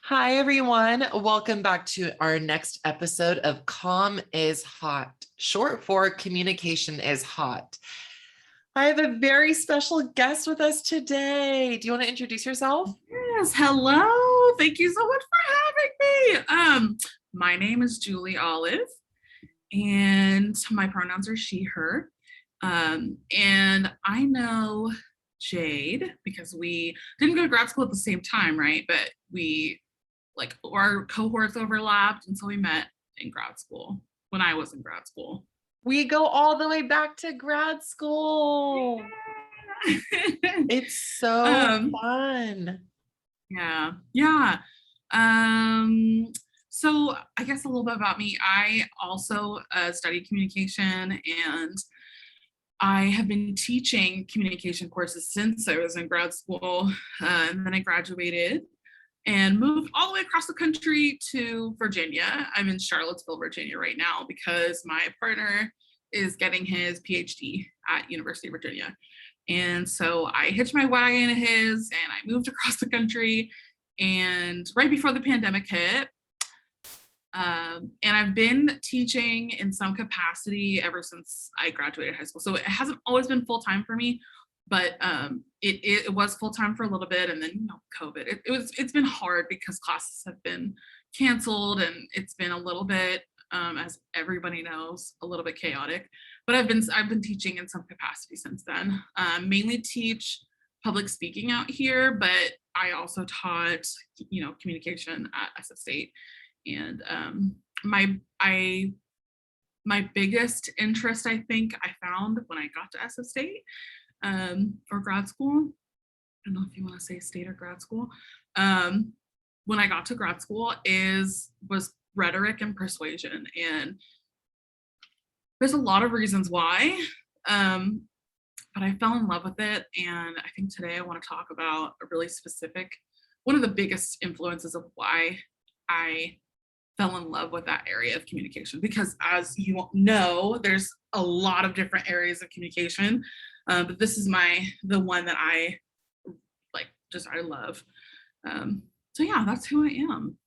Hi, everyone. Welcome back to our next episode of Calm is Hot, short for Communication is Hot. I have a very special guest with us today. Do you want to introduce yourself? Yes, hello. Thank you so much for having me. My name is Julie Olive, and my pronouns are she, her. And I know Jade because we didn't go to grad school at the same time, right? But we our cohorts overlapped, and so we met in grad school when I was in grad school. We go all the way back to grad school. Yeah. It's so fun. Yeah. So I guess a little bit about me. I also studied communication, and I have been teaching communication courses since I was in grad school. And then I graduated and moved all the way across the country to Virginia. I'm in Charlottesville, Virginia right now because my partner is getting his PhD at University of Virginia. And so I hitched my wagon to his and I moved across the country. And right before the pandemic hit, and I've been teaching in some capacity ever since I graduated high school. So it hasn't always been full time for me, but it was full time for a little bit, and then COVID. It's been hard because classes have been canceled, and it's been a little bit, as everybody knows, a little bit chaotic. But I've been teaching in some capacity since then. Mainly teach public speaking out here, but I also taught communication at SF State. And my biggest interest, I think, I found when I got to SF State or grad school. I don't know if you want to say state or grad school. When I got to grad school was rhetoric and persuasion, and there's a lot of reasons why. But I fell in love with it, and I think today I want to talk about a really specific, one of the biggest influences of why I fell in love with that area of communication, because as you know, there's a lot of different areas of communication, but this is the one that I love. So yeah, that's who I am.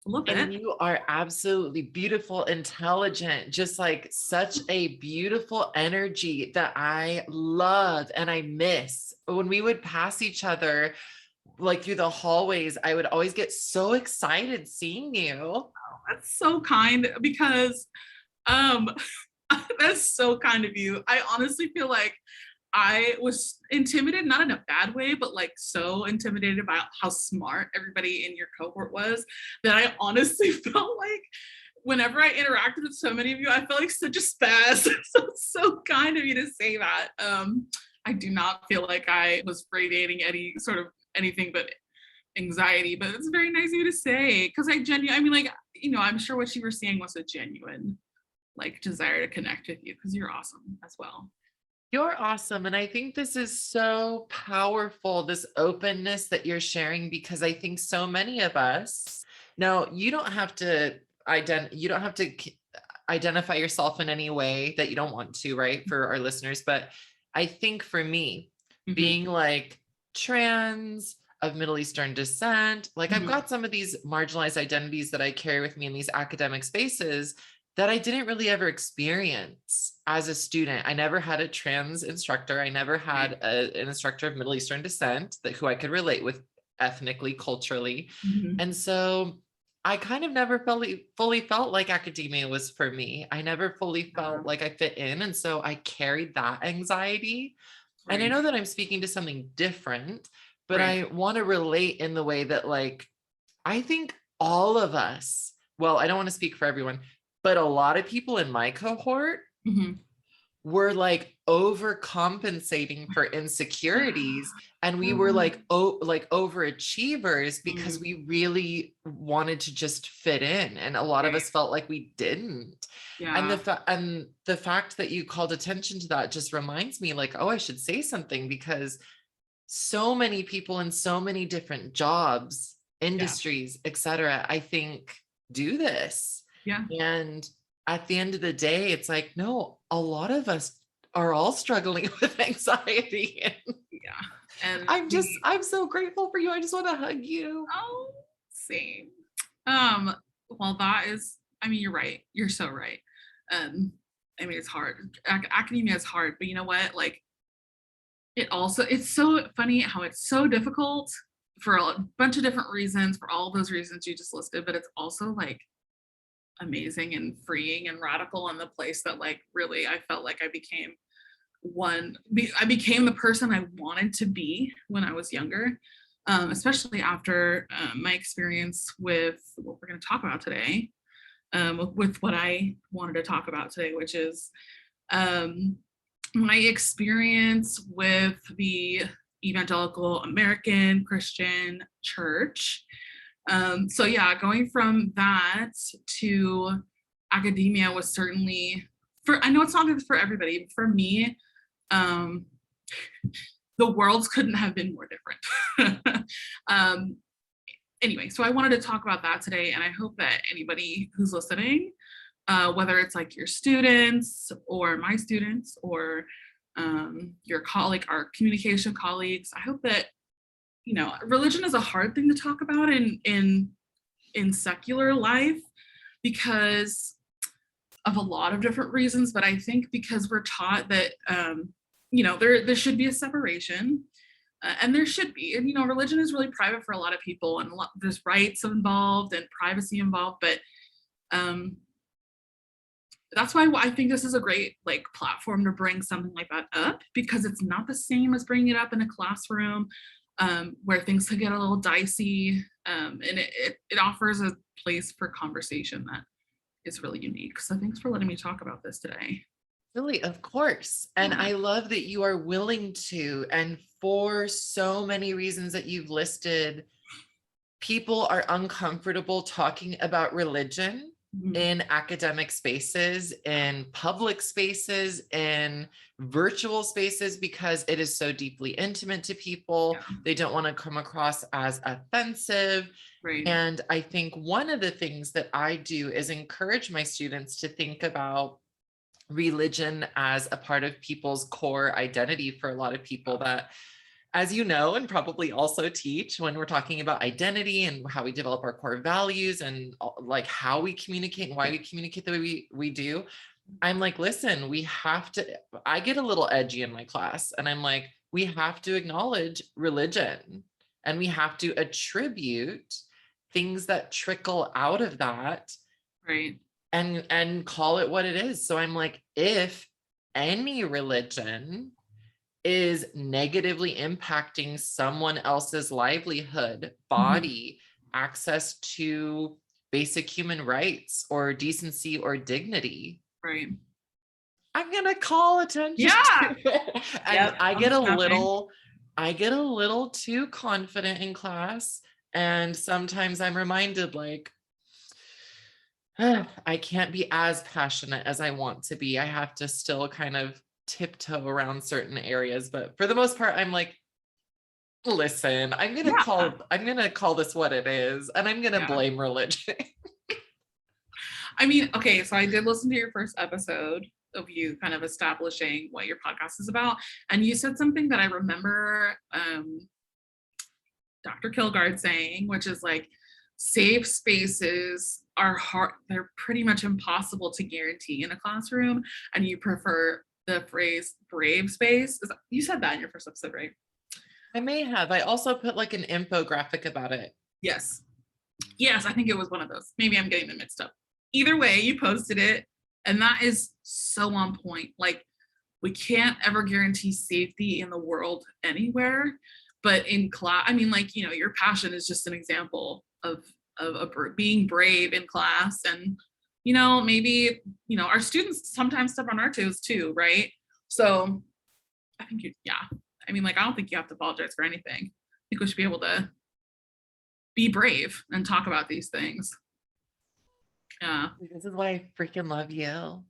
A little bit. And you are absolutely beautiful, intelligent, just like such a beautiful energy that I love and I miss. When we would pass each other like through the hallways, I would always get so excited seeing you. Oh, that's so kind, because that's so kind of you. I honestly feel like I was intimidated, not in a bad way, but like so intimidated by how smart everybody in your cohort was, that I honestly felt like whenever I interacted with so many of you, I felt like such a spaz. So kind of you to say that. I do not feel like I was radiating any sort of anything but anxiety, but it's very nice of you to say, because I'm sure what you were saying was a genuine desire to connect with you, because you're awesome as well. You're awesome. And I think this is so powerful, this openness that you're sharing, because I think so many of us, now you don't have to identify yourself in any way that you don't want to, right? For our listeners. But I think for me, being like trans, of Middle Eastern descent, I've got some of these marginalized identities that I carry with me in these academic spaces that I didn't really ever experience as a student. I never had a trans instructor. I never had an instructor of Middle Eastern descent who I could relate with ethnically, culturally. And so I kind of never fully felt like academia was for me. I never fully felt like I fit in. And so I carried that anxiety. And I know that I'm speaking to something different, but I want to relate in the way that I think all of us, well, I don't want to speak for everyone, but a lot of people in my cohort were overcompensating for insecurities, and we were overachievers because we really wanted to just fit in, and a lot of us felt like we didn't. And the fact that you called attention to that just reminds me oh, I should say something, because so many people in so many different jobs, industries, etc., I think do this. And at the end of the day, it's no, a lot of us are all struggling with anxiety. And I'm so grateful for you. I just want to hug you. Oh, Same. Well, that is, I mean, you're right. You're so right. I mean, it's hard. Academia is hard, but you know what? Like, it's so funny how it's so difficult for a bunch of different reasons, for all those reasons you just listed, but it's also like amazing and freeing and radical in the place that like really I felt like I became the person I wanted to be when I was younger, especially after my experience with what we're going to talk about today, with what I wanted to talk about today, which is my experience with the evangelical American Christian church. So yeah, going from that to academia was certainly, I know it's not good for everybody, but for me, the worlds couldn't have been more different. Anyway, so I wanted to talk about that today, and I hope that anybody who's listening, whether it's like your students or my students or your colleague, our communication colleagues, I hope that, you know, religion is a hard thing to talk about in secular life because of a lot of different reasons, but I think because we're taught that you know, there should be a separation, and there should be, and you know, religion is really private for a lot of people, and there's rights involved and privacy involved, but that's why I think this is a great like platform to bring something like that up, because it's not the same as bringing it up in a classroom where things could get a little dicey, and it offers a place for conversation that is really unique. So thanks for letting me talk about this today. Really, of course. And Yeah. I love that you are willing to, and for so many reasons that you've listed, people are uncomfortable talking about religion in academic spaces, in public spaces, in virtual spaces, because it is so deeply intimate to people. Yeah. They don't want to come across as offensive. Right. And I think one of the things that I do is encourage my students to think about religion as a part of people's core identity. For a lot of people that, as you know, and probably also teach when we're talking about identity and how we develop our core values and like how we communicate and why we communicate the way we do, I'm like, listen, we have to, I get a little edgy in my class and I'm like, we have to acknowledge religion and we have to attribute things that trickle out of that. Right. And call it what it is. So I'm like, if any religion is negatively impacting someone else's livelihood, body, access to basic human rights or decency or dignity, Right. I'm gonna call attention Yeah. to it. And I get a little too confident in class. And sometimes I'm reminded like, I can't be as passionate as I want to be. I have to still kind of tiptoe around certain areas, but for the most part, I'm like, listen, I'm gonna call this what it is, and I'm gonna blame religion. I mean, okay, so I did listen to your first episode of you kind of establishing what your podcast is about, and you said something that I remember Dr. Kilgard saying, which is like, safe spaces are hard, they're pretty much impossible to guarantee in a classroom, and you prefer the phrase brave space. You said that in your first episode, right? I may have. I also put like an infographic about it. Yes, I think it was one of those. Maybe I'm getting them mixed up. Either way, you posted it, and that is so on point. Like, we can't ever guarantee safety in the world anywhere, but in class, I mean, like, you know, your passion is just an example of being brave in class. And, you know, maybe, you know, our students sometimes step on our toes too, right? So I think I mean, like, I don't think you have to apologize for anything. I think we should be able to be brave and talk about these things. Yeah. This is why I freaking love you.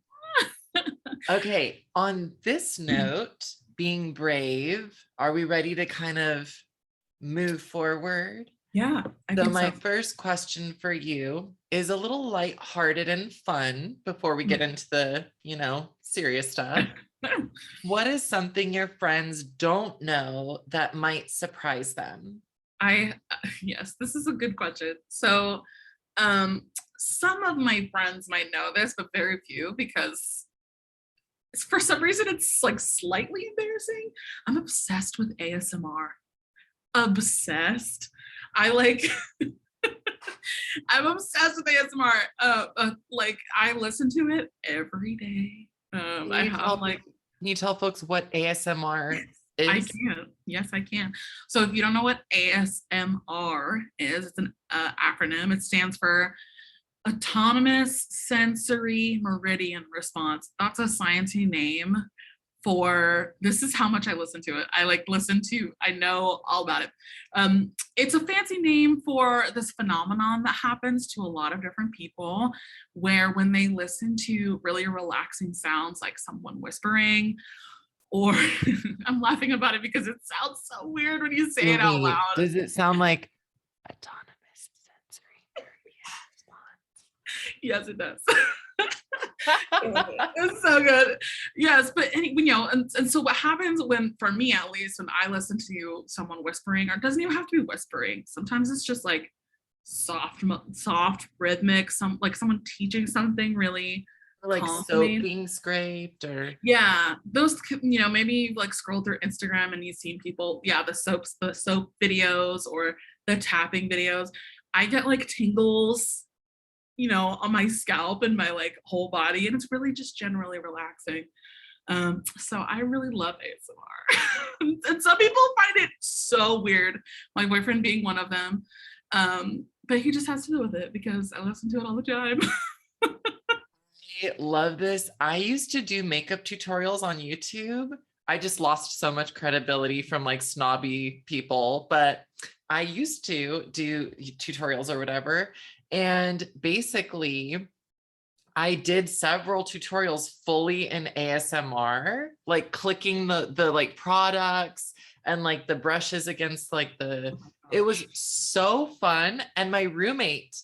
Okay, on this note, being brave, are we ready to kind of move forward? Yeah. So my first question for you is a little lighthearted and fun before we get into the, you know, serious stuff. What is something your friends don't know that might surprise them? Yes, this is a good question. So, some of my friends might know this, but very few, because for some reason it's like slightly embarrassing. I'm obsessed with ASMR. Obsessed. I like I'm obsessed with ASMR. Like I listen to it every day. Can I you have tell, like can you tell folks what ASMR I is? can. Yes, I can. So if you don't know what ASMR is, it's an acronym. It stands for Autonomous Sensory Meridian Response. That's a sciencey name for, this is how much I listen to it. I like listen to, I know all about it. It's a fancy name for this phenomenon that happens to a lot of different people, where when they listen to really relaxing sounds like someone whispering, or I'm laughing about it because it sounds so weird when you say it out Wait, loud. does it sound like autonomous sensory Yes, it does. response? It's so good. Yes, but you know, and so what happens when, for me at least, when I listen to someone whispering, or it doesn't even have to be whispering. Sometimes it's just like soft, rhythmic, like someone teaching something really Like calm to me. soap being scraped or Yeah, those, you know, maybe like scroll through Instagram and you've seen people, yeah, the soap videos or the tapping videos. I get like tingles, you know, on my scalp and my like whole body, and it's really just generally relaxing. So I really love ASMR. And some people find it so weird, my boyfriend being one of them. But he just has to deal with it because I listen to it all the time. I love this. I used to do makeup tutorials on YouTube. I just lost so much credibility from like snobby people, but I used to do tutorials or whatever. And basically, I did several tutorials fully in ASMR, like clicking the like products and like the brushes against like the, it was so fun. And my roommate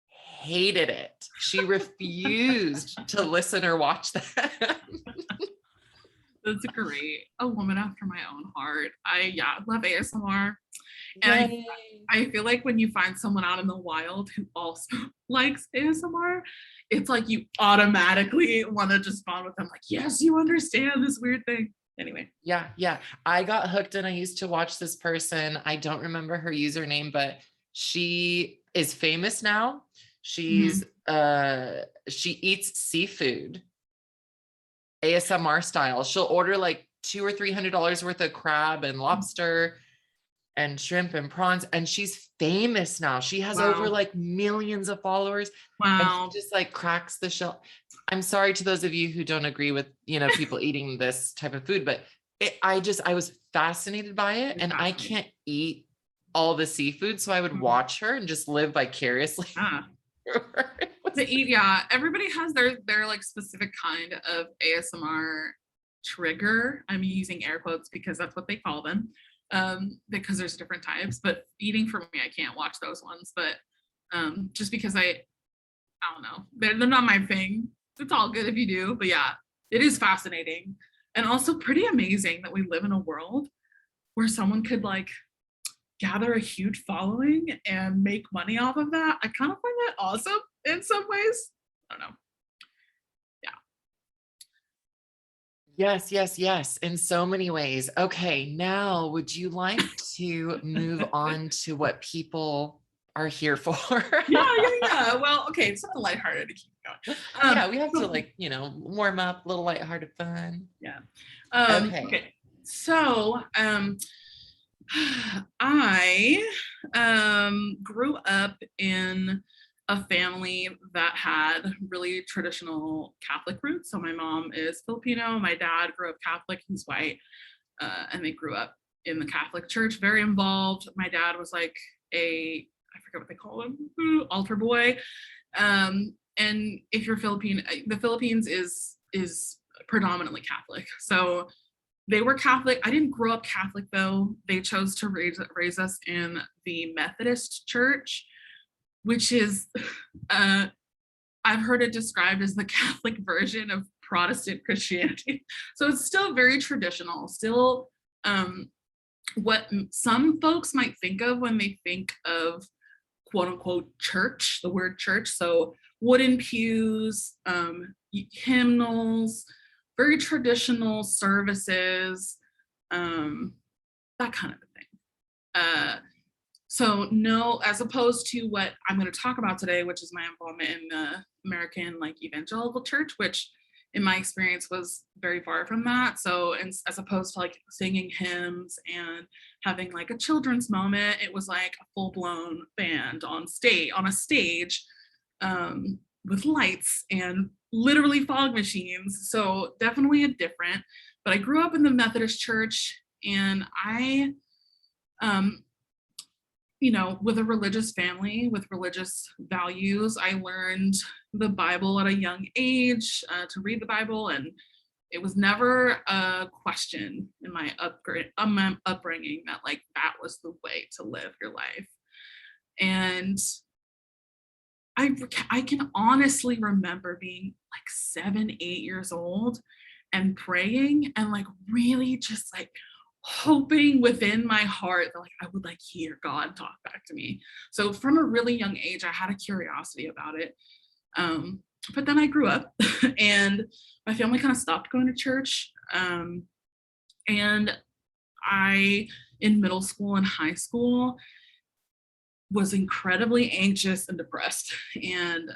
hated it. She refused to listen or watch that. That's great. A woman after my own heart. Yeah, love ASMR. And Yay. I feel like when you find someone out in the wild who also likes ASMR, it's like you automatically want to just bond with them. Like, yes, you understand this weird thing. Anyway. Yeah. I got hooked and I used to watch this person. I don't remember her username, but she is famous now. She's she eats seafood ASMR style. She'll order like $200 or $300 worth of crab and lobster and shrimp and prawns, and she's famous now. She has over Wow. like millions of followers, and she Wow. just like cracks the shell. I'm sorry to those of you who don't agree with, you know, people eating this type of food, but I was fascinated by it, and I can't eat all the seafood, so I would watch her and just live vicariously. Ah. To eat, yeah. Everybody has their like specific kind of ASMR trigger. I'm using air quotes because that's what they call them. Because there's different types, but eating for me, I can't watch those ones. But just because I don't know, they're not my thing. It's all good if you do, but yeah, it is fascinating and also pretty amazing that we live in a world where someone could like gather a huge following and make money off of that. I kind of find that awesome in some ways. I don't know. Yeah. Yes, in so many ways. Okay, now would you like to move on to what people are here for? Yeah. Well, okay, something lighthearted to keep going. Yeah, we have to like, you know, warm up, a little lighthearted fun. Yeah. Okay. So, I grew up in a family that had really traditional Catholic roots. So my mom is Filipino, my dad grew up Catholic, he's white, and they grew up in the Catholic Church, very involved. My dad was like I forget what they call him, altar boy. And if you're Filipino, the Philippines is predominantly Catholic. So they were Catholic. I didn't grow up Catholic though. They chose to raise us in the Methodist Church, which is, I've heard it described as the Catholic version of Protestant Christianity. So it's still very traditional, still what some folks might think of when they think of quote unquote church, the word church. So wooden pews, hymnals, very traditional services, that kind of a thing. So no, as opposed to what I'm going to talk about today, which is my involvement in the American like evangelical church, which in my experience was very far from that. So as opposed to like singing hymns and having like a children's moment, it was like a full-blown band on a stage with lights and literally fog machines. So definitely a different, but I grew up in the Methodist church, and I with a religious family with religious values, I learned the Bible at a young age, to read the Bible, and it was never a question in my upbringing that like that was the way to live your life. And I can honestly remember being like 7, 8 years old and praying and like really just like hoping within my heart that like I would like hear God talk back to me. So from a really young age, I had a curiosity about it. But then I grew up and my family kind of stopped going to church. And I, in middle school and high school, was incredibly anxious and depressed and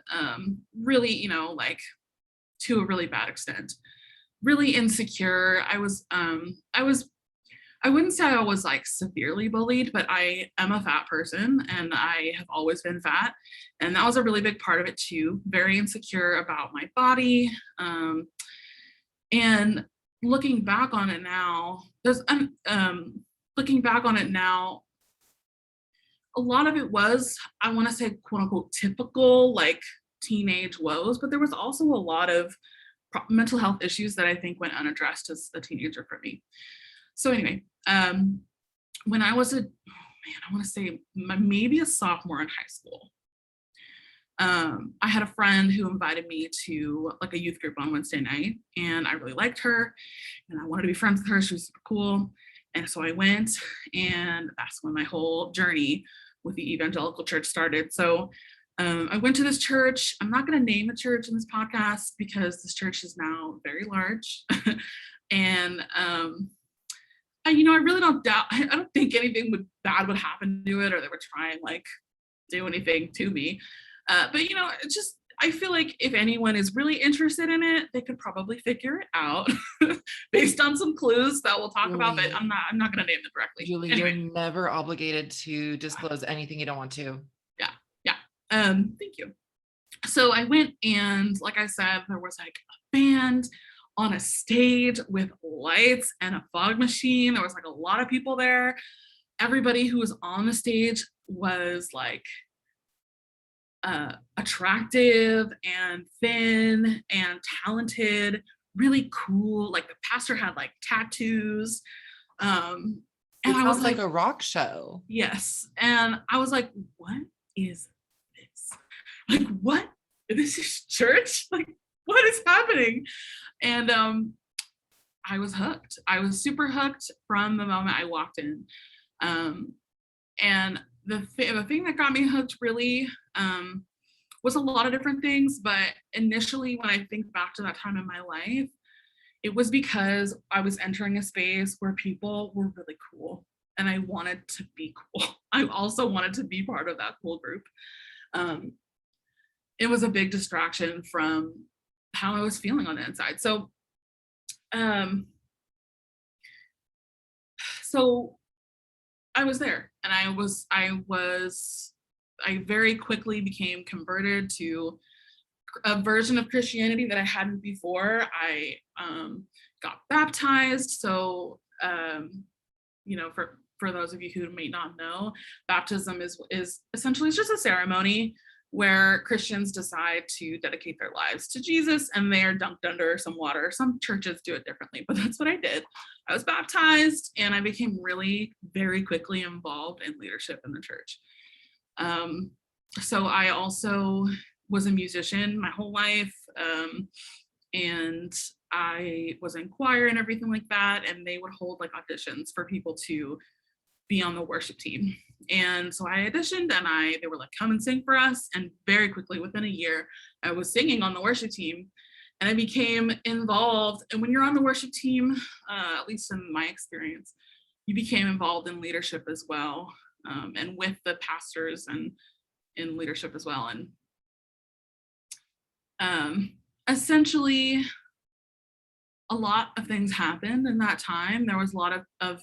really, like to a really bad extent, really insecure. I wouldn't say I was like severely bullied, but I am a fat person and I have always been fat. And that was a really big part of it too. Very insecure about my body. And looking back on it now, looking back on it now, a lot of it was, I want to say, quote unquote, typical like teenage woes, but there was also a lot of mental health issues that I think went unaddressed as a teenager for me. So anyway, when I was I want to say maybe a sophomore in high school, I had a friend who invited me to like a youth group on Wednesday night, and I really liked her and I wanted to be friends with her. She was super cool. And so I went, and that's when my whole journey with the evangelical church started. So I went to this church. I'm not going to name a church in this podcast because this church is now very large. And I really don't doubt, I don't think anything bad would happen to it, or they would try and like do anything to me. But it's just, I feel like if anyone is really interested in it, they could probably figure it out based on some clues that we'll talk about, but I'm not going to name them directly. Julie, anyway. You're never obligated to disclose anything you don't want to. Yeah. Thank you. So I went, and like I said, there was like a band on a stage with lights and a fog machine. There was like a lot of people there. Everybody who was on the stage was like attractive and thin and talented, really cool. Like the pastor had like tattoos. And I was like a rock show. Yes. And I was like, what is this? Like, what? This is church? Like, what is happening? And I was hooked. I was super hooked from the moment I walked in. And the thing that got me hooked really was a lot of different things. But initially, when I think back to that time in my life, it was because I was entering a space where people were really cool. And I wanted to be cool. I also wanted to be part of that cool group. It was a big distraction from how I was feeling on the inside. So, so I was there, and I very quickly became converted to a version of Christianity that I hadn't before. I got baptized. So, for those of you who may not know, baptism is essentially, it's just a ceremony where Christians decide to dedicate their lives to Jesus, and they are dunked under some water. Some churches do it differently, but that's what I did. I was baptized, and I became really very quickly involved in leadership in the church. So I also was a musician my whole life, and I was in choir and everything like that, and they would hold like auditions for people to be on the worship team. And so I auditioned, and they were like, come and sing for us. And very quickly, within a year, I was singing on the worship team, and I became involved. And when you're on the worship team, at least in my experience, you became involved in leadership as well, and with the pastors and in leadership as well. And essentially, a lot of things happened in that time. There was a lot of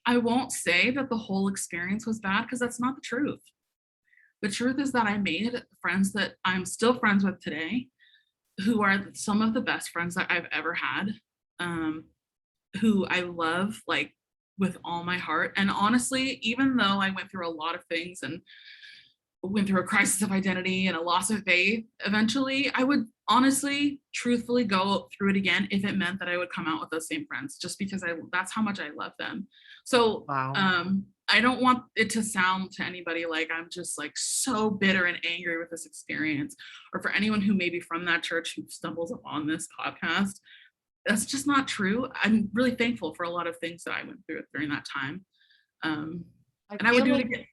I won't say that the whole experience was bad, because that's not the truth. The truth is that I made friends that I'm still friends with today, who are some of the best friends that I've ever had, who I love like with all my heart. And honestly, even though I went through a lot of things and went through a crisis of identity and a loss of faith, eventually I would honestly, truthfully go through it again if it meant that I would come out with those same friends, just because that's how much I love them. So Wow. I don't want it to sound to anybody like I'm just like so bitter and angry with this experience, or for anyone who may be from that church who stumbles upon this podcast. That's just not true. I'm really thankful for a lot of things that I went through during that time. And I would do it again.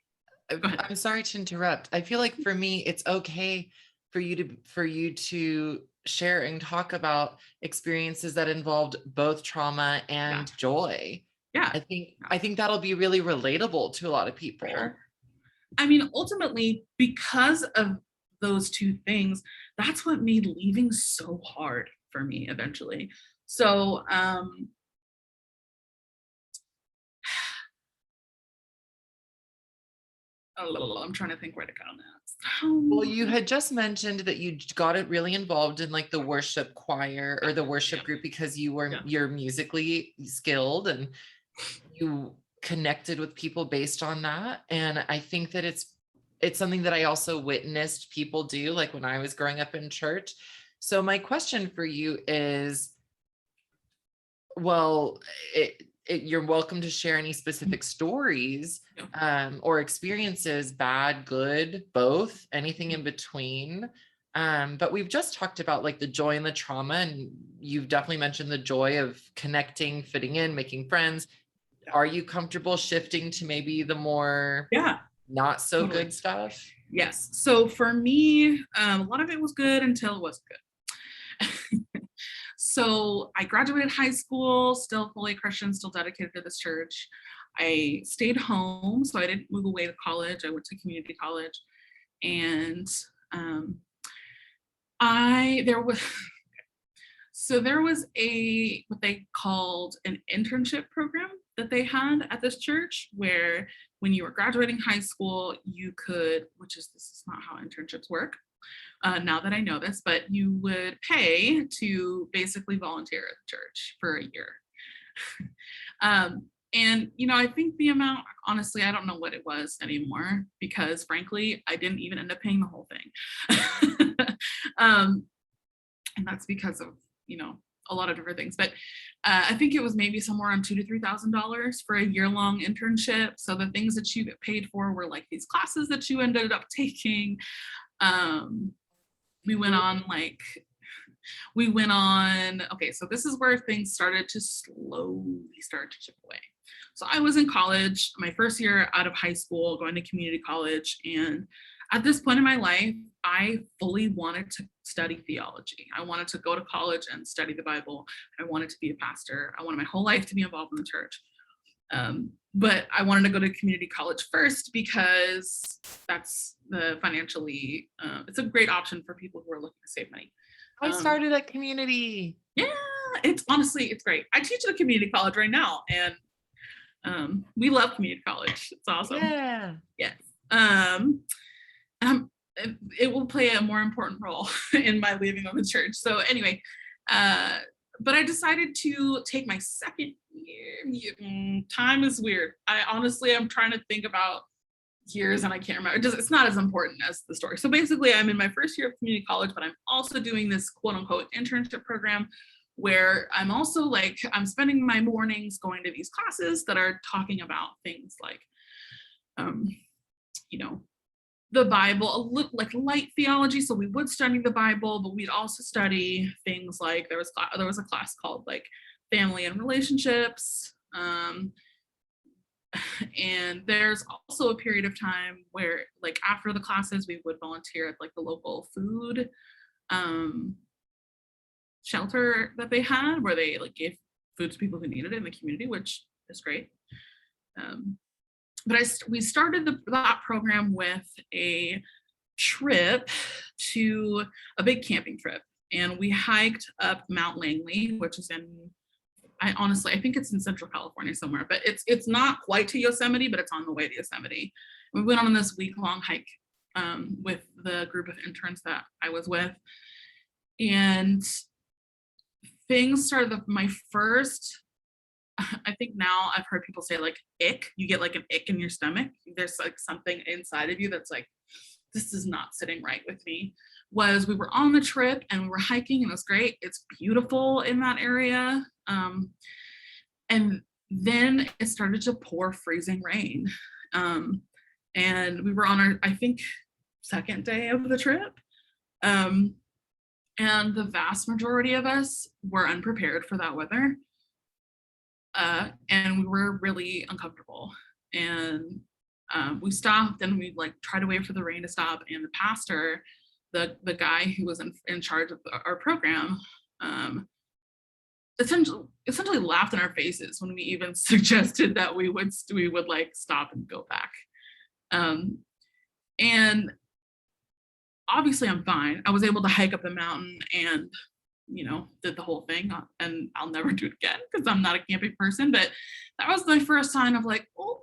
I'm sorry to interrupt. I feel like for me, it's okay for you to share and talk about experiences that involved both trauma and joy. Yeah. I think that'll be really relatable to a lot of people. Sure. I mean, ultimately, because of those two things, that's what made leaving so hard for me eventually. So I'm trying to think where to go next. Well, you had just mentioned that you got it really involved in like the worship choir or the worship group because you're musically skilled and you connected with people based on that. And I think that it's something that I also witnessed people do, like when I was growing up in church. So my question for you is, well, you're welcome to share any specific stories or experiences, bad, good, both, anything in between. But we've just talked about like the joy and the trauma, and you've definitely mentioned the joy of connecting, fitting in, making friends. Are you comfortable shifting to maybe the more not so good stuff? Yes. So for me, a lot of it was good until it wasn't good. So I graduated high school, still fully Christian, still dedicated to this church. I stayed home, so I didn't move away to college. I went to community college, and there was a what they called an internship program that they had at this church, where when you were graduating high school, you could, this is not how internships work, now that I know this, but you would pay to basically volunteer at the church for a year. And, I think the amount, honestly, I don't know what it was anymore, because frankly, I didn't even end up paying the whole thing. And that's because of, a lot of different things. But I think it was maybe somewhere around $2,000 to $3,000 for a year-long internship. So the things that you get paid for were like these classes that you ended up taking. We went on, okay, so this is where things started to slowly start to chip away. So I was in college, my first year out of high school, going to community college. And at this point in my life, I fully wanted to study theology. I wanted to go to college and study the Bible. I wanted to be a pastor. I wanted my whole life to be involved in the church. But I wanted to go to community college first, because that's financially, it's a great option for people who are looking to save money. I started at community. Yeah, it's great. I teach at a community college right now, and we love community college. It's awesome. Yeah. Yes. It will play a more important role in my leaving of the church. So anyway, but I decided to take my second year. Time is weird. I'm trying to think about years and I can't remember. It's not as important as the story. So basically, I'm in my first year of community college, but I'm also doing this quote unquote internship program, where I'm also I'm spending my mornings going to these classes that are talking about things like, the Bible, like light theology. So we would study the Bible, but we'd also study things like there was a class called like family and relationships. And there's also a period of time where like after the classes, we would volunteer at like the local food shelter that they had, where they like gave food to people who needed it in the community, which is great. But we started that program with a trip to a big camping trip, and we hiked up Mount Langley, which is I think it's in Central California somewhere, but it's not quite to Yosemite, but it's on the way to Yosemite. We went on this week-long hike with the group of interns that I was with, and things started. My first, I think now I've heard people say like ick. You get like an ick in your stomach. There's like something inside of you that's like, this is not sitting right with me. We were on the trip and we were hiking and it was great. It's beautiful in that area. And then it started to pour freezing rain. And we were on our, I think, second day of the trip. And the vast majority of us were unprepared for that weather. And we were really uncomfortable. And we stopped and we like tried to wait for the rain to stop. And the pastor, the guy who was in charge of our program, essentially laughed in our faces when we even suggested that we would like stop and go back. And obviously I'm fine. I was able to hike up the mountain and, did the whole thing, and I'll never do it again because I'm not a camping person. But that was my first sign of like, oh,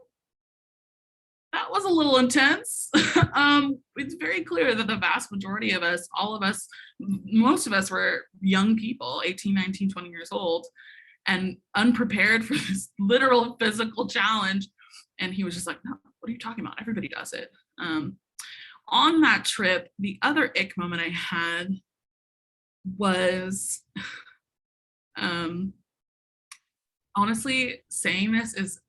that was a little intense. It's very clear that the vast majority of us, all of us, most of us were young people, 18, 19, 20 years old, and unprepared for this literal physical challenge. And he was just like, no, what are you talking about? Everybody does it. On that trip, the other ick moment I had was, honestly, saying this is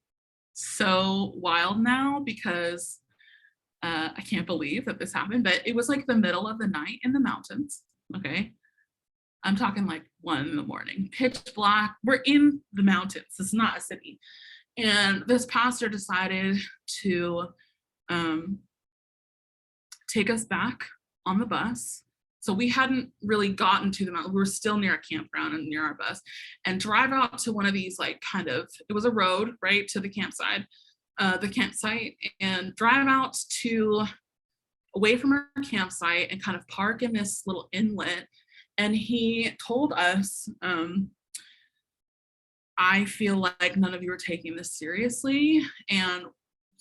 so wild now because I can't believe that this happened, but it was like the middle of the night in the mountains. Okay. I'm talking like 1 a.m, pitch black. We're in the mountains. It's not a city. And this pastor decided to take us back on the bus. So we hadn't really gotten to the mountain. We were still near a campground and near our bus, and drive out to one of these like it was a road right to the campsite, and drive out to away from our campsite and kind of park in this little inlet. And he told us, I feel like none of you are taking this seriously. And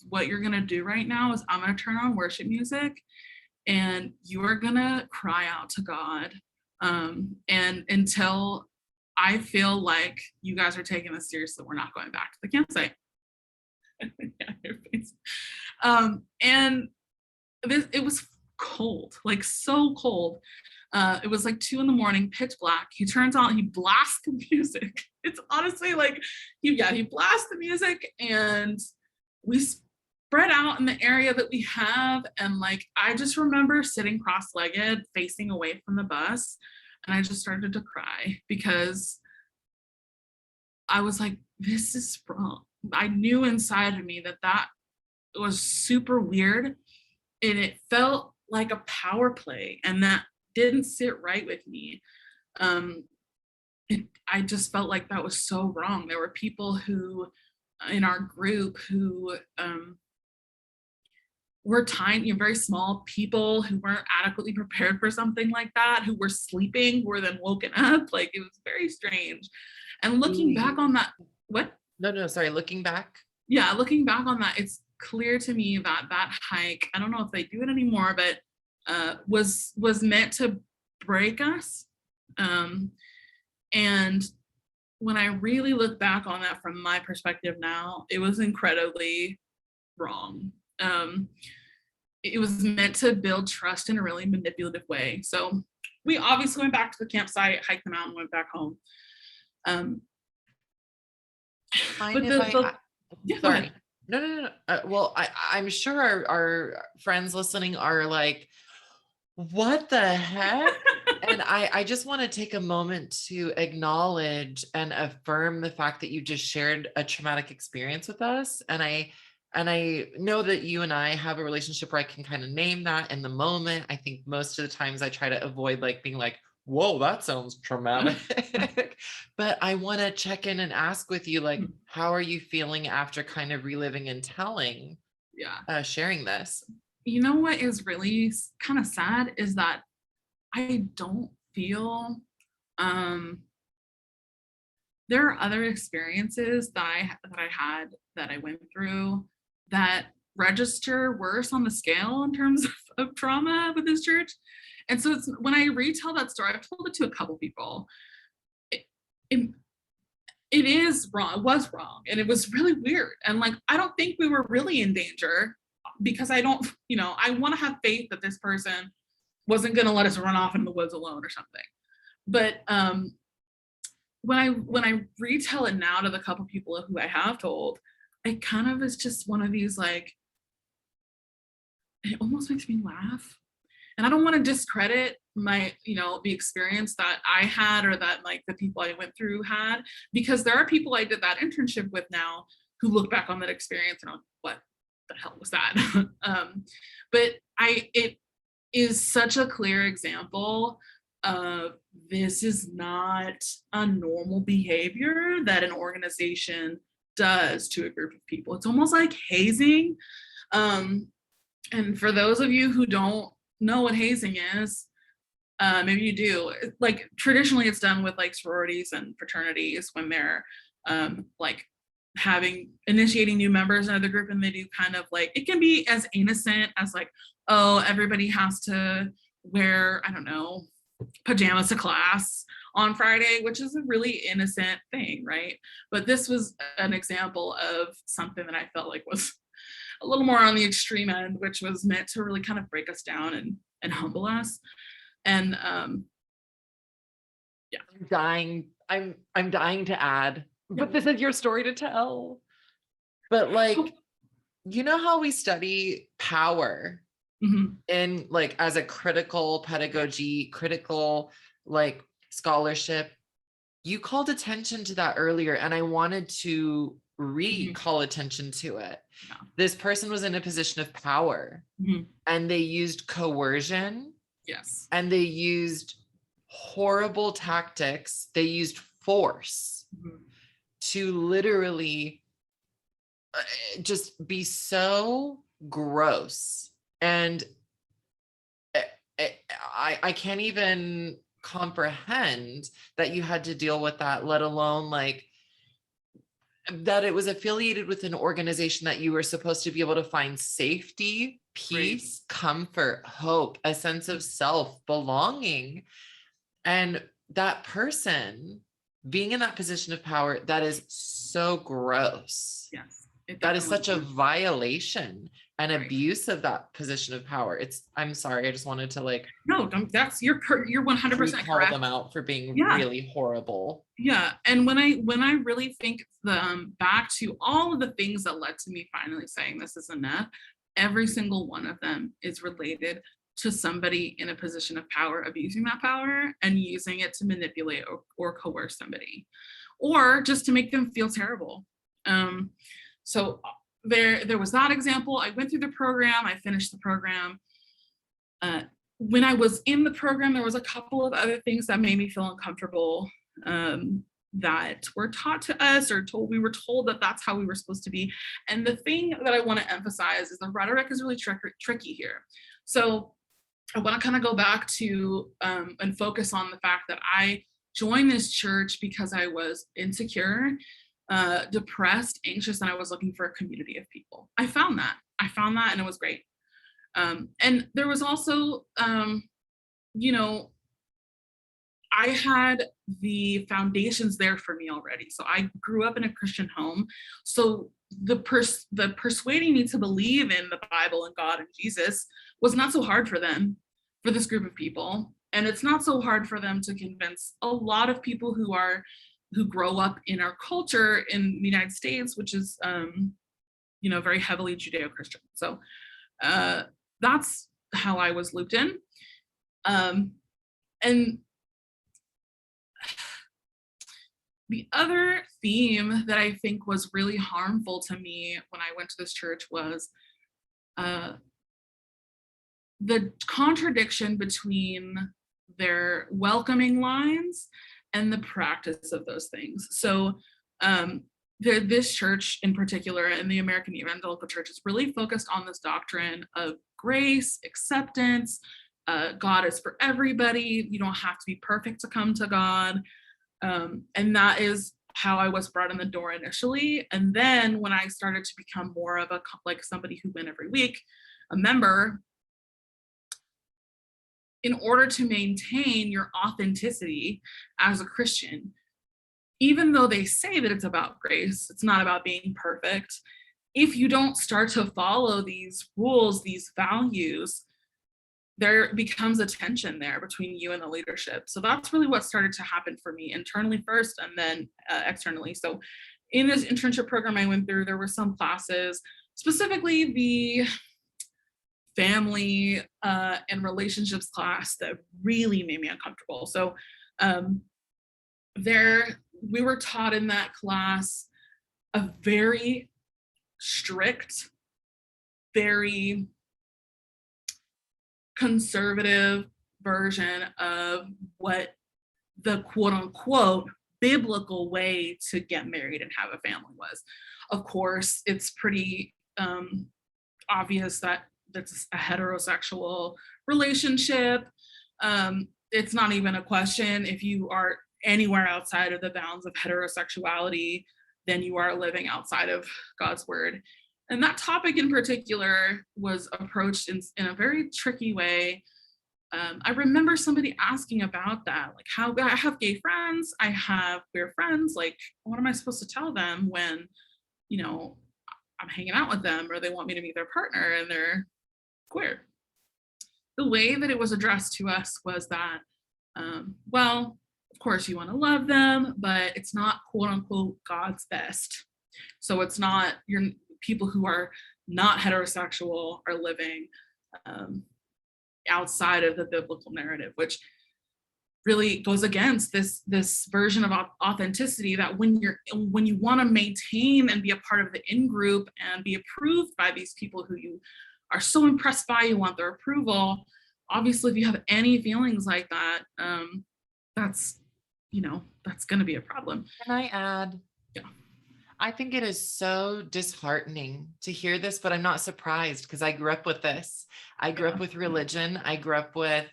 what you're going to do right now is I'm going to turn on worship music and you are going to cry out to God. And until I feel like you guys are taking this seriously, we're not going back to the campsite. And it was cold, like so cold. It was like 2 a.m, pitch black. He turns on, he blasts the music. It's honestly like, he blasts the music, and we spread out in the area that we have. And like, I just remember sitting cross-legged, facing away from the bus. And I just started to cry because I was like, this is wrong. I knew inside of me that was super weird. And it felt like a power play. And that didn't sit right with me. I just felt like that was so wrong. There were people who in our group who were tiny, very small people who weren't adequately prepared for something like that, who were sleeping, who were then woken up. Like, it was very strange. And looking back on that, what? No, sorry, looking back? Yeah, looking back on that, it's clear to me that that hike, I don't know if they do it anymore, but was meant to break us. And when I really look back on that from my perspective now, it was incredibly wrong. It was meant to build trust in a really manipulative way. So we obviously went back to the campsite, hiked the mountain, went back home. Sorry. No. Well, I'm sure our friends listening are like, what the heck? And I just want to take a moment to acknowledge and affirm the fact that you just shared a traumatic experience with us. And I know that you and I have a relationship where I can kind of name that in the moment. I think most of the times I try to avoid like being like, whoa, that sounds traumatic. But I want to check in and ask with you, like, how are you feeling after kind of reliving and telling, sharing this? You know what is really kind of sad is that I don't feel there are other experiences that I had that I went through that register worse on the scale in terms of trauma with this church. And so it's when I retell that story, I've told it to a couple people. It, it, it is wrong. It was wrong. And it was really weird. And like, I don't think we were really in danger because I don't, I want to have faith that this person wasn't going to let us run off in the woods alone or something. But when I retell it now to the couple people who I have told, it kind of is just one of these like, it almost makes me laugh. And I don't want to discredit my, the experience that I had or that like the people I went through had, because there are people I did that internship with now who look back on that experience and are like, what the hell was that? But it is such a clear example of this is not a normal behavior that an organization does to a group of people. It's almost like hazing. And for those of you who don't know what hazing is, maybe you do. Like traditionally it's done with like sororities and fraternities when they're like initiating new members in the group, and they do kind of like, it can be as innocent as like, oh, everybody has to wear, I don't know, pajamas to class on Friday, which is a really innocent thing, right? But this was an example of something that I felt like was a little more on the extreme end, which was meant to really kind of break us down and humble us. And yeah. I'm dying to add, but this is your story to tell. But like, you know how we study power in like as a critical pedagogy, critical like scholarship? You called attention to that earlier, and I wanted to recall attention to it. Yeah. This person was in a position of power, and they used coercion. Yes. And they used horrible tactics. They used force to literally just be so gross. And I can't even comprehend that you had to deal with that, let alone like that it was affiliated with an organization that you were supposed to be able to find safety, peace, comfort, hope, a sense of self, belonging. And that person being in that position of power, that is so gross. Yes. That is such a violation and abuse of that position of power. I'm sorry. I just wanted to like, no, that's you're 100% call correct. them out for being really horrible. Yeah. And when I really think back to all of the things that led to me finally saying this is enough, every single one of them is related to somebody in a position of power abusing that power and using it to manipulate or coerce somebody, or just to make them feel terrible. So there was that example. I went through the program. I finished the program. When I was in the program, there was a couple of other things that made me feel uncomfortable that were taught to us or we were told that that's how we were supposed to be. And the thing that I want to emphasize is the rhetoric is really tricky here. So I want to kind of go back to and focus on the fact that I joined this church because I was insecure, depressed, anxious, and I was looking for a community of people. I found that and it was great. And there was also, I had the foundations there for me already. So I grew up in a Christian home. So the persuading me to believe in the Bible and God and Jesus was not so hard for them, for this group of people. And it's not so hard for them to convince a lot of people who grow up in our culture in the United States, which is, very heavily Judeo-Christian. So that's how I was looped in. And the other theme that I think was really harmful to me when I went to this church was the contradiction between their welcoming lines and the practice of those things. So this church in particular, and the American Evangelical Church, is really focused on this doctrine of grace, acceptance. God is for everybody. You don't have to be perfect to come to God. And that is how I was brought in the door initially. And then when I started to become more of a, like somebody who went every week, a member, in order to maintain your authenticity as a Christian, even though they say that it's about grace, it's not about being perfect. If you don't start to follow these rules, these values, there becomes a tension there between you and the leadership. So that's really what started to happen for me internally first, and then externally. So in this internship program I went through, there were some classes, specifically the family and relationships class, that really made me uncomfortable. So we were taught in that class a very strict, very conservative version of what the quote unquote biblical way to get married and have a family was. Of course, it's pretty obvious that that's a heterosexual relationship. It's not even a question. If you are anywhere outside of the bounds of heterosexuality, then you are living outside of God's word. And that topic in particular was approached in a very tricky way. I remember somebody asking about that, like, how I have gay friends, I have queer friends, like, what am I supposed to tell them when, you know, I'm hanging out with them or they want me to meet their partner and they're queer? The way that it was addressed to us was that, well, of course you want to love them, but it's not quote unquote God's best. So it's not your people who are not heterosexual are living outside of the biblical narrative, which really goes against this version of authenticity, that when you want to maintain and be a part of the in-group and be approved by these people who you are so impressed by, you want their approval. Obviously, if you have any feelings like that, that's going to be a problem. Can I add? Yeah. I think it is so disheartening to hear this, but I'm not surprised because I grew up with this. I grew up with religion. I grew up with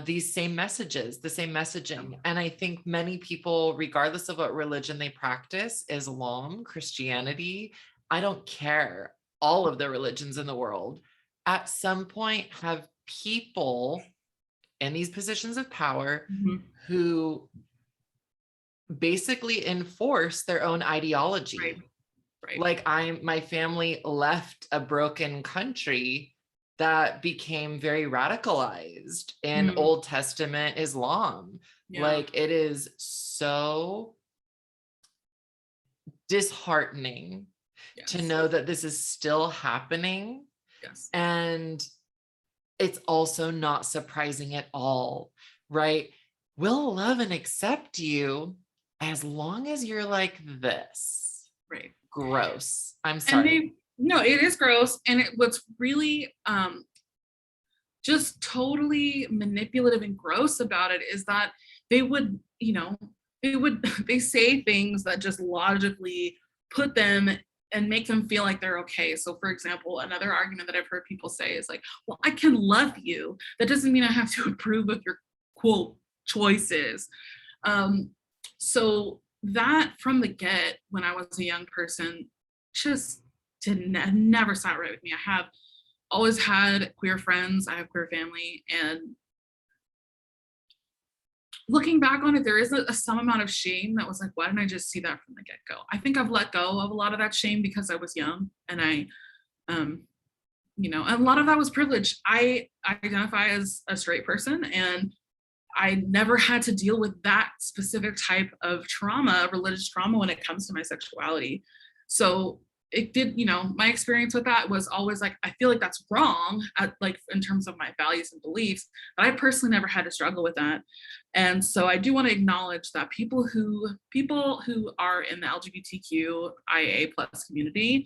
these same messages, the same messaging. And I think many people, regardless of what religion they practice, Islam, Christianity, I don't care, all of the religions in the world, at some point have people in these positions of power who basically enforce their own ideology. Right. Like my family left a broken country that became very radicalized in Old Testament Islam. Yeah. Like, it is so disheartening to know that this is still happening. Yes. And it's also not surprising at all, right? We'll love and accept you as long as you're like this. Right. Gross. I'm sorry. No, it is gross. And what's really just totally manipulative and gross about it is that they would, they say things that just logically put them and make them feel like they're okay. So for example, another argument that I've heard people say is like, well, I can love you. That doesn't mean I have to approve of your quote choices. So that from the get, when I was a young person, just never sat right with me. I have always had queer friends. I have queer family, and looking back on it, there is some amount of shame that was like, why didn't I just see that from the get-go? I think I've let go of a lot of that shame because I was young, and I, and a lot of that was privilege. I identify as a straight person, and I never had to deal with that specific type of trauma, religious trauma, when it comes to my sexuality. So it did, my experience with that was always like, I feel like that's wrong like in terms of my values and beliefs, but I personally never had to struggle with that. And so I do want to acknowledge that people who are in the LGBTQIA plus community,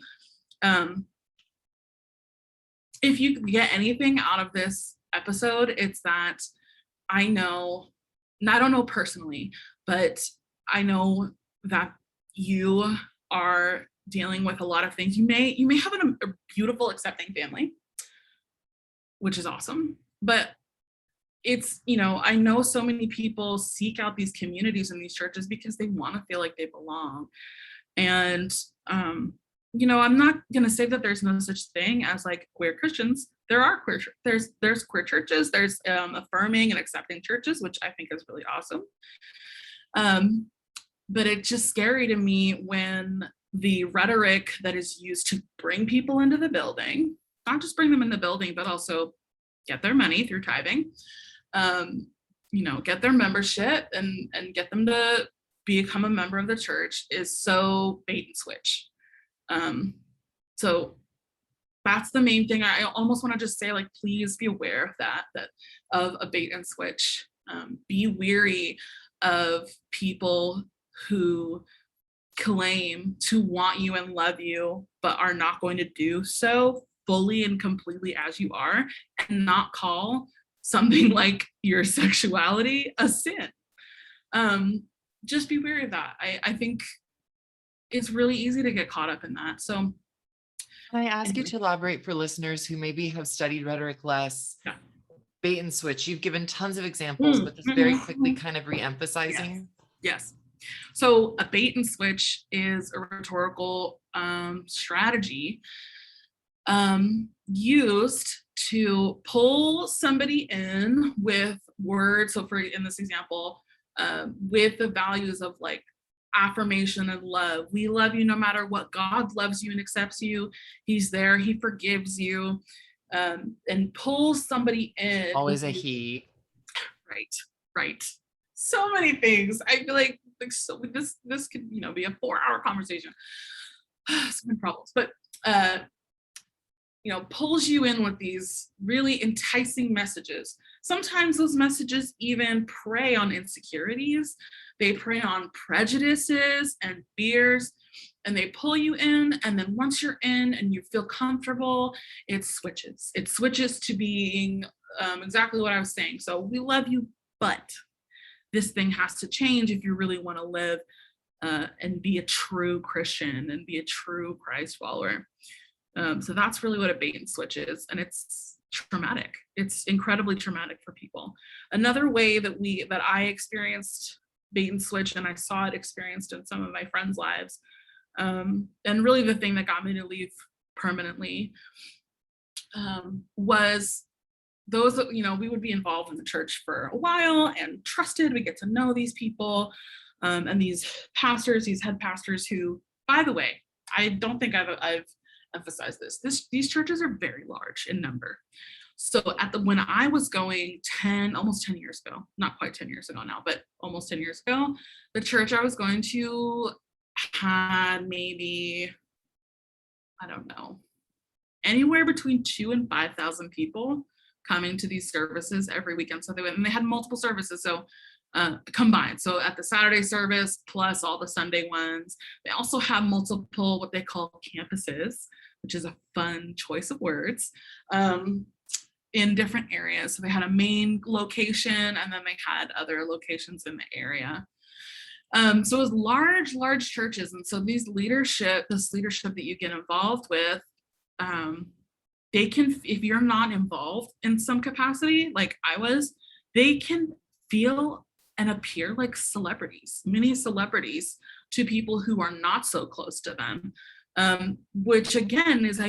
if you get anything out of this episode, it's that I don't know personally, but I know that you are dealing with a lot of things. You may have a beautiful, accepting family, which is awesome, but it's, I know so many people seek out these communities and these churches because they want to feel like they belong. And I'm not going to say that there's no such thing as like queer Christians. There are there's queer churches, there's affirming and accepting churches, which I think is really awesome. But it's just scary to me when the rhetoric that is used to bring people into the building, not just bring them in the building, but also get their money through tithing, get their membership and get them to become a member of the church, is so bait and switch. So that's the main thing. I almost want to just say, like, please be aware of that of a bait and switch. Be weary of people who claim to want you and love you, but are not going to do so fully and completely as you are, and not call something like your sexuality a sin. Just be wary of that. I think it's really easy to get caught up in that. So can I ask you to elaborate for listeners who maybe have studied rhetoric less? Yeah. Bait and switch. You've given tons of examples, but this very quickly kind of re-emphasizing. Yes. So a bait and switch is a rhetorical strategy used to pull somebody in with words. So in this example, with the values of like affirmation and love. We love you no matter what. God loves you and accepts you. He's there. He forgives you, and pulls somebody in. Always a he. Right. So many things. I feel like so this could be a 4-hour conversation. So many problems, but pulls you in with these really enticing messages. Sometimes those messages even prey on insecurities. They prey on prejudices and fears, and they pull you in. And then once you're in and you feel comfortable, it switches. It switches to being exactly what I was saying. So we love you, but this thing has to change if you really want to live and be a true Christian and be a true Christ follower. So that's really what a bait and switch is. And it's traumatic. It's incredibly traumatic for people. Another way that I experienced bait and switch, and I saw it experienced in some of my friends' lives, and really the thing that got me to leave permanently, was those that, we would be involved in the church for a while and trusted. We get to know these people, and these pastors, these head pastors who, by the way, I don't think I've emphasized this. These churches are very large in number. So when I was going almost 10 years ago, not quite 10 years ago now, but almost 10 years ago, the church I was going to had maybe, I don't know, anywhere between 2,000 and 5,000 people coming to these services every weekend. So they had multiple services. So combined. So at the Saturday service plus all the Sunday ones, they also have multiple what they call campuses, which is a fun choice of words, in different areas. So they had a main location, and then they had other locations in the area. So it was large churches. And so this leadership that you get involved with, they can, if you're not involved in some capacity, like I was, they can feel and appear like celebrities, mini celebrities, to people who are not so close to them, which again is,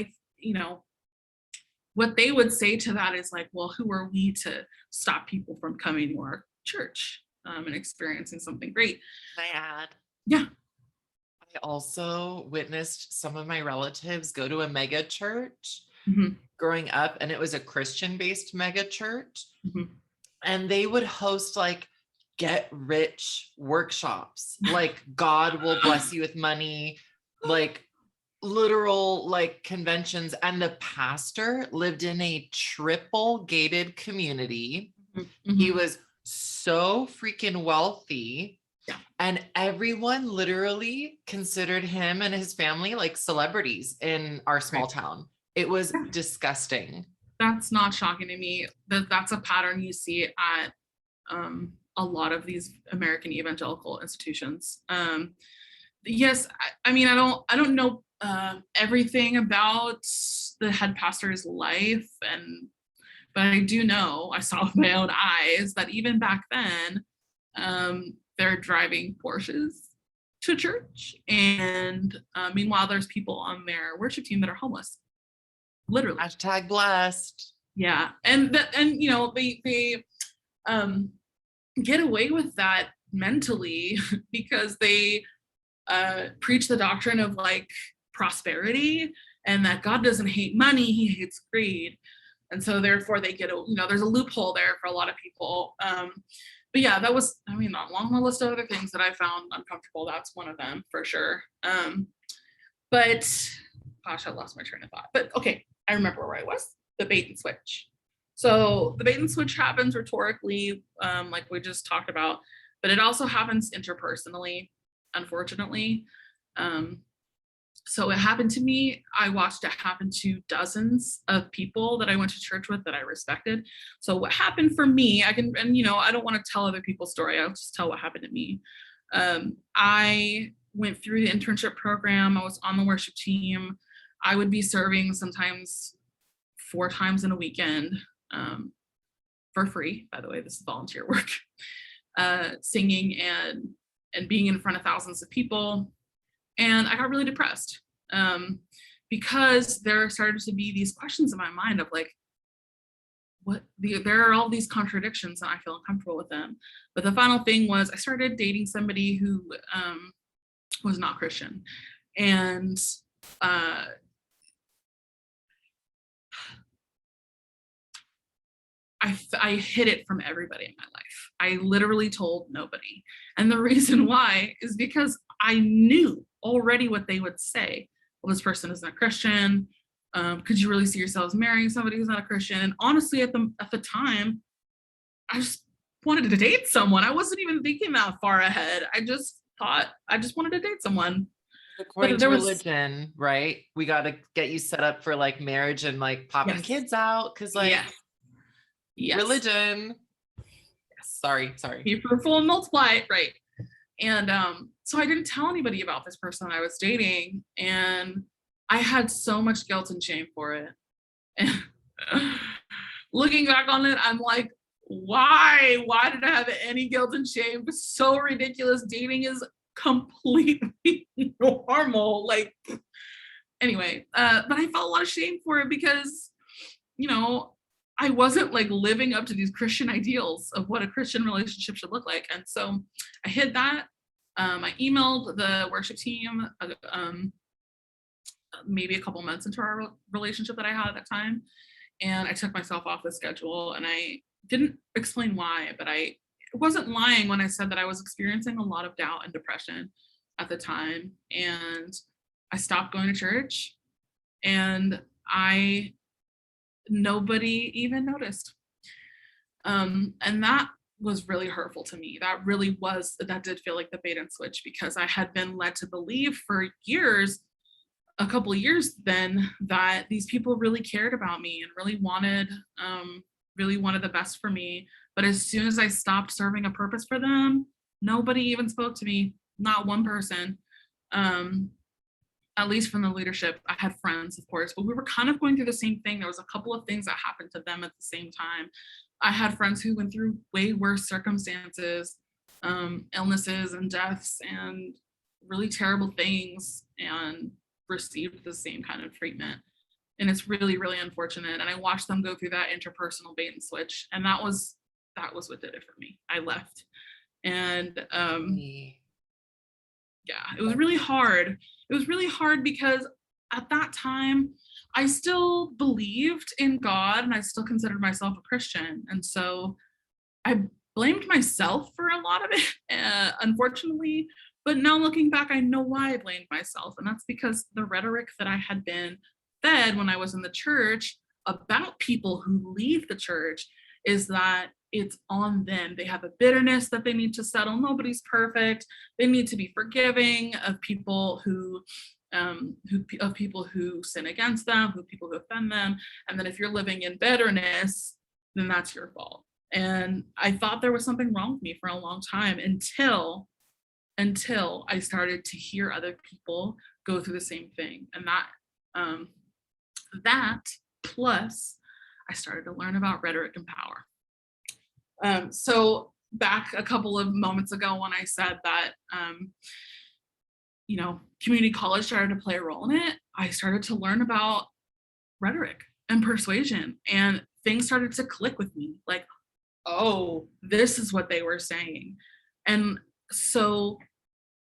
what they would say to that is like, well, who are we to stop people from coming to our church and experiencing something great? Can I add? Yeah. I also witnessed some of my relatives go to a mega church growing up, and it was a Christian-based mega church. And they would host like get rich workshops, like God will bless you with money, like literal like conventions, and the pastor lived in a triple gated community. He was so freaking wealthy. Yeah. And everyone literally considered him and his family like celebrities in our small town. It was disgusting. That's not shocking to me. That's a pattern you see at a lot of these American evangelical institutions. Yes, I mean, I don't know everything about the head pastor's life, but I do know, I saw with my own eyes that even back then, they're driving Porsches to church, and meanwhile, there's people on their worship team that are homeless, literally. Hashtag blessed. Yeah, and you know, they get away with that mentally because they preach the doctrine of like prosperity, and that God doesn't hate money, he hates greed. And so therefore they get, you know, there's a loophole there for a lot of people. But yeah, that was, I mean, along the list of other things that I found uncomfortable, that's one of them for sure. But gosh, I lost my train of thought. But okay, I remember where I was, the bait and switch. So the bait and switch happens rhetorically, like we just talked about, but it also happens interpersonally, unfortunately. So it happened to me. I watched it happen to dozens of people that I went to church with that I respected. So what happened for me, and you know, I don't want to tell other people's story. I'll just tell what happened to me. I went through the internship program. I was on the worship team. I would be serving sometimes 4 times in a weekend, for free. By the way, this is volunteer work, singing and being in front of thousands of people. And I got really depressed because there started to be these questions in my mind of like, there are all these contradictions and I feel uncomfortable with them. But the final thing was I started dating somebody who was not Christian. And I hid it from everybody in my life. I literally told nobody. And the reason why is because I knew already what they would say. Well, this person isn't a Christian. Could you really see yourselves marrying somebody who's not a Christian? And honestly, at the time, I just wanted to date someone. I wasn't even thinking that far ahead. I just thought I just wanted to date someone. According to religion, right? We got to get you set up for like marriage and like popping kids out, because like religion. Sorry. Be fruitful and multiply, right? And so I didn't tell anybody about this person I was dating, and I had so much guilt and shame for it. And looking back on it, I'm like, why did I have any guilt and shame? It's so ridiculous. Dating is completely normal. Like, anyway, but I felt a lot of shame for it because, you know, I wasn't like living up to these Christian ideals of what a Christian relationship should look like. And so I hid that. I emailed the worship team maybe a couple months into our relationship that I had at that time. And I took myself off the schedule, and I didn't explain why, but I wasn't lying when I said that I was experiencing a lot of doubt and depression at the time. And I stopped going to church, and nobody even noticed. And that was really hurtful to me. That did feel like the bait and switch, because I had been led to believe for years, a couple of years then, that these people really cared about me and really wanted the best for me. But as soon as I stopped serving a purpose for them, nobody even spoke to me, not one person. At least from the leadership. I had friends, of course, but we were kind of going through the same thing. There was a couple of things that happened to them at the same time. I had friends who went through way worse circumstances, illnesses and deaths and really terrible things, and received the same kind of treatment. And it's really, really unfortunate. And I watched them go through that interpersonal bait and switch. And that was what did it for me. I left. And it was really hard. It was really hard because at that time, I still believed in God and I still considered myself a Christian. And so I blamed myself for a lot of it, unfortunately. But now looking back, I know why I blamed myself. And that's because the rhetoric that I had been fed when I was in the church about people who leave the church is that it's on them. They have a bitterness that they need to settle. Nobody's perfect. They need to be forgiving of people who of people who sin against them, who people who offend them. And then if you're living in bitterness, then that's your fault. And I thought there was something wrong with me for a long time until I started to hear other people go through the same thing. And that plus I started to learn about rhetoric and power. So back a couple of moments ago when I said that, community college started to play a role in it, I started to learn about rhetoric and persuasion, and things started to click with me. Like, oh, this is what they were saying. And so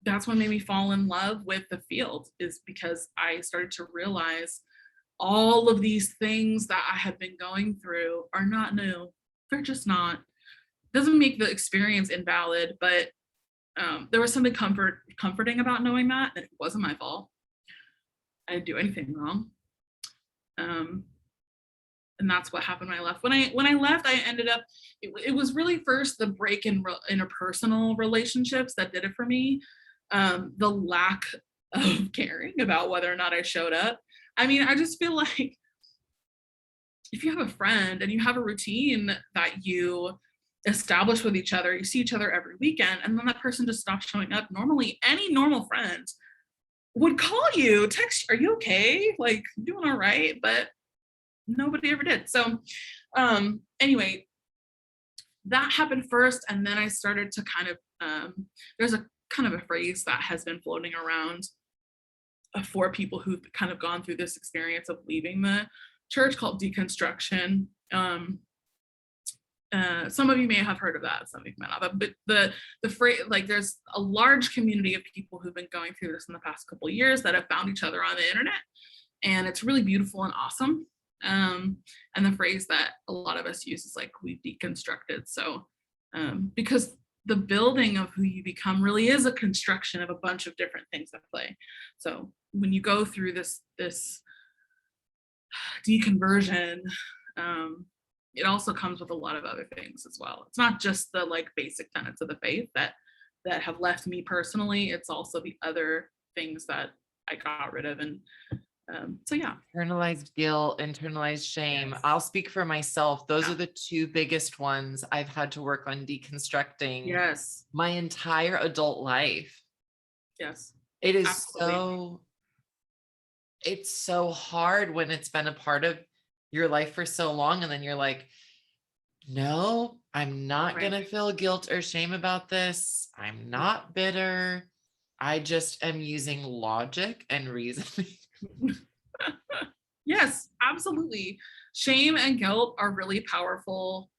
that's what made me fall in love with the field, is because I started to realize all of these things that I had been going through are not new. They're just not. Doesn't make the experience invalid, but there was something comforting about knowing that it wasn't my fault. I didn't do anything wrong. And that's what happened when I left. When I left, I ended up, it was really first the break in interpersonal relationships that did it for me. The lack of caring about whether or not I showed up. I mean, I just feel like if you have a friend and you have a routine that you establish with each other, you see each other every weekend, and then that person just stops showing up. Normally, any normal friend would call you, text, are you okay? Like, you doing all right? But nobody ever did. So anyway, that happened first. And then I started to kind of, there's a kind of a phrase that has been floating around for people who've kind of gone through this experience of leaving the church called deconstruction. Some of you may have heard of that, some of you might not, but the phrase, like, there's a large community of people who've been going through this in the past couple of years that have found each other on the internet, and it's really beautiful and awesome. And the phrase that a lot of us use is like, we've deconstructed. So because the building of who you become really is a construction of a bunch of different things at play. So when you go through this deconversion, it also comes with a lot of other things as well. It's not just the like basic tenets of the faith that have left me personally. It's also the other things that I got rid of. And so yeah. Internalized guilt, internalized shame. Yes. I'll speak for myself. Those are the two biggest ones I've had to work on deconstructing. Yes. My entire adult life. Yes. It is Absolutely. it's so hard when it's been a part of your life for so long, and then you're like, no, I'm not going to feel guilt or shame about this. I'm not bitter. I just am using logic and reasoning. Yes, absolutely. Shame and guilt are really powerful.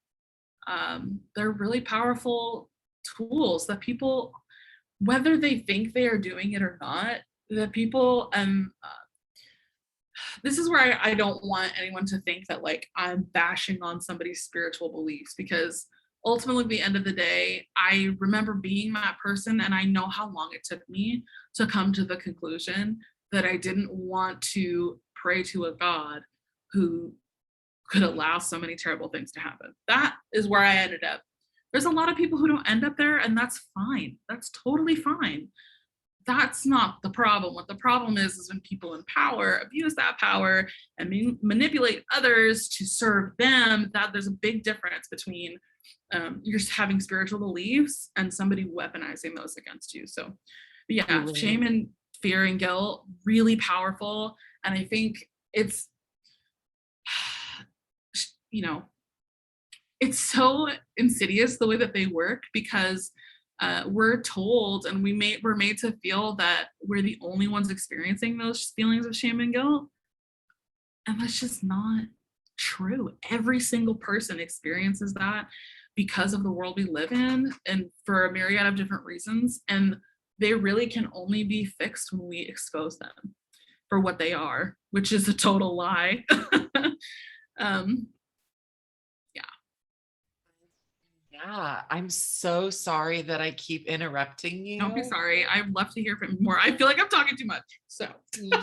They're really powerful tools that people, whether they think they are doing it or not, that people, this is where I don't want anyone to think that like I'm bashing on somebody's spiritual beliefs, because ultimately at the end of the day, I remember being that person, and I know how long it took me to come to the conclusion that I didn't want to pray to a God who could allow so many terrible things to happen. That is where I ended up. There's a lot of people who don't end up there, and that's fine. That's totally fine. That's not the problem. What the problem is when people in power abuse that power and manipulate others to serve them. That there's a big difference between you're having spiritual beliefs and somebody weaponizing those against you. So yeah, shame and fear and guilt, really powerful. And I think it's, it's so insidious the way that they work, because we're told and we're made to feel that we're the only ones experiencing those feelings of shame and guilt. And that's just not true. Every single person experiences that because of the world we live in, and for a myriad of different reasons. And they really can only be fixed when we expose them for what they are, which is a total lie. Yeah, I'm so sorry that I keep interrupting Don't be you. sorry. I'd love to hear from you more. I feel like I'm talking too much. So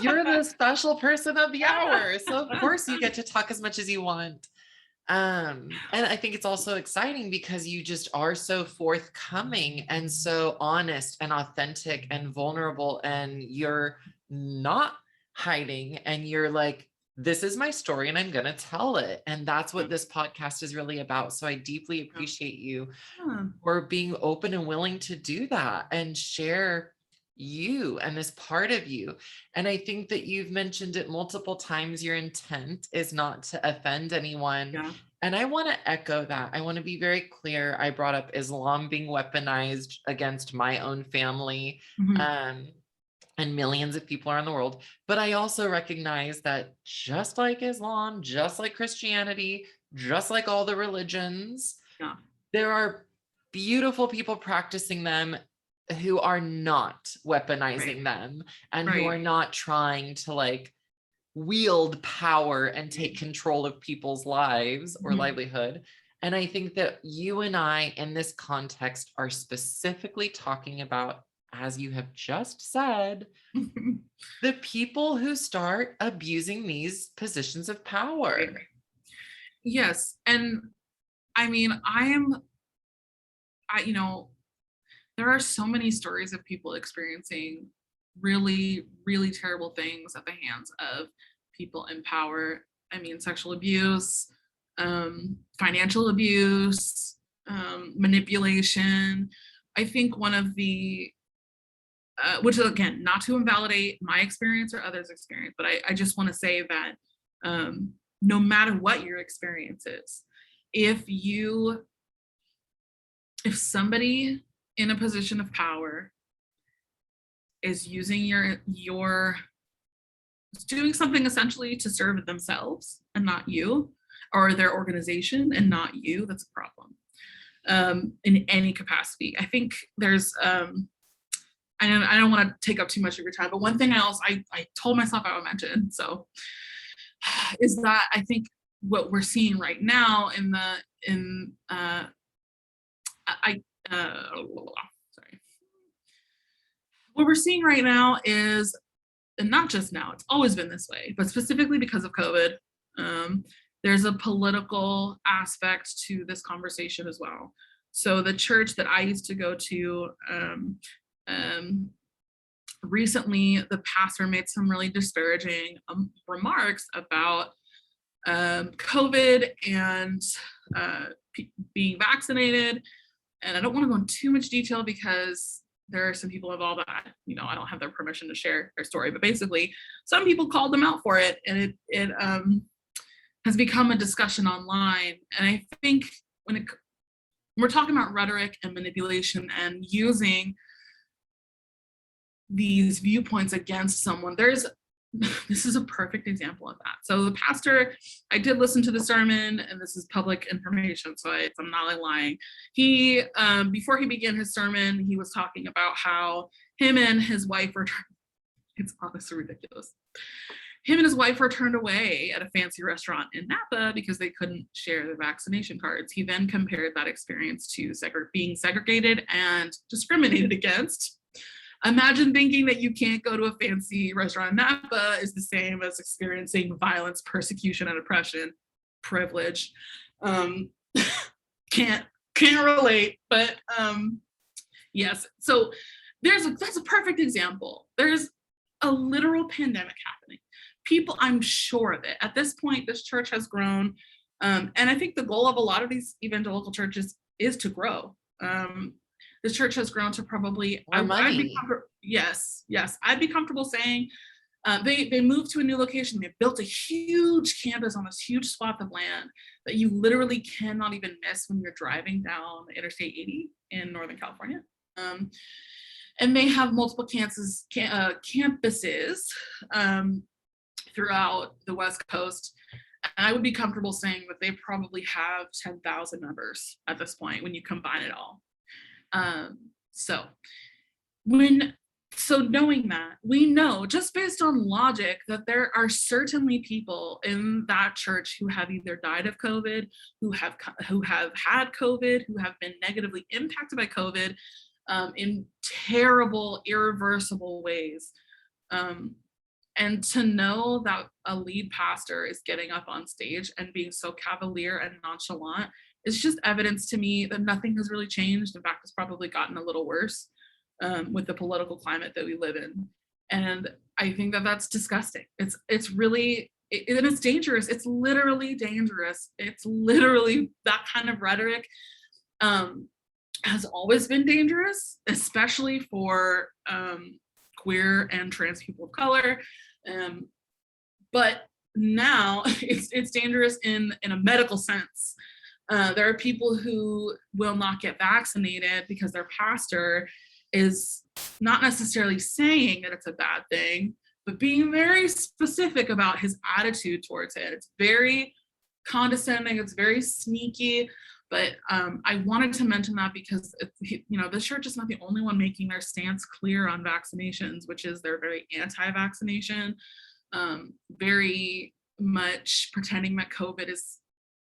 You're the special person of the hour. So of course you get to talk as much as you want. And I think it's also exciting because you just are so forthcoming and so honest and authentic and vulnerable, and you're not hiding, and you're like, this is my story and I'm going to tell it. And that's what this podcast is really about. So I deeply appreciate you for being open and willing to do that and share you and this part of you. And I think that you've mentioned it multiple times. Your intent is not to offend anyone. yeah. And I want to echo that. I want to be very clear. I brought up Islam being weaponized against my own family. And millions of people around the world. But I also recognize that just like Islam, just like Christianity, just like all the religions, Yeah. there are beautiful people practicing them who are not weaponizing them, and who are not trying to like wield power and take control of people's lives or livelihood. And I think that you and I in this context are specifically talking about, as you have just said, the people who start abusing these positions of power. Yes. And I mean, you know, there are so many stories of people experiencing really, really terrible things at the hands of people in power. I mean, sexual abuse, financial abuse, manipulation. I think one of the which is, again, not to invalidate my experience or others' experience, but I just want to say that no matter what your experience is, if somebody in a position of power is using doing something essentially to serve themselves and not you, or their organization and not you, that's a problem in any capacity. I think there's I don't want to take up too much of your time, but one thing I told myself I would mention, so, is that I think what we're seeing right now what we're seeing right now is, and not just now, it's always been this way, but specifically because of COVID, there's a political aspect to this conversation as well. So the church that I used to go to, recently the pastor made some really disparaging remarks about COVID and being vaccinated. And I don't want to go into too much detail because there are some people involved that, I don't have their permission to share their story, but basically some people called them out for it, and it has become a discussion online. And I think when we're talking about rhetoric and manipulation and using these viewpoints against someone, this is a perfect example of that. So the pastor, I did listen to the sermon, and this is public information, so I'm not lying. He, before he began his sermon, he was talking about how him and his wife were, it's honestly ridiculous. Him and his wife were turned away at a fancy restaurant in Napa because they couldn't share their vaccination cards. He then compared that experience to being segregated and discriminated against. Imagine thinking that you can't go to a fancy restaurant in Napa is the same as experiencing violence, persecution, and oppression, privilege. Can't relate, but yes. So that's a perfect example. There's a literal pandemic happening. People, I'm sure of it. At this point, this church has grown, and I think the goal of a lot of these evangelical churches is to grow. The church has grown to probably, I'd be comfortable saying they moved to a new location. They built a huge campus on this huge swath of land that you literally cannot even miss when you're driving down Interstate 80 in Northern California. And they have multiple campuses throughout the West Coast. And I would be comfortable saying that they probably have 10,000 members at this point when you combine it all. So when So knowing that, we know just based on logic that there are certainly people in that church who have either died of COVID, who have had COVID, who have been negatively impacted by COVID in terrible, irreversible ways. And to know that a lead pastor is getting up on stage and being so cavalier and nonchalant is just evidence to me that nothing has really changed. In fact, it's probably gotten a little worse with the political climate that we live in. And I think that that's disgusting. It's really, and it's dangerous. It's literally dangerous. It's literally that kind of rhetoric has always been dangerous, especially for queer and trans people of color. But now it's dangerous in a medical sense. There are people who will not get vaccinated because their pastor is not necessarily saying that it's a bad thing, but being very specific about his attitude towards it. It's very condescending, it's very sneaky, but I wanted to mention that because the church is not the only one making their stance clear on vaccinations, which is they're very anti-vaccination, very much pretending that COVID is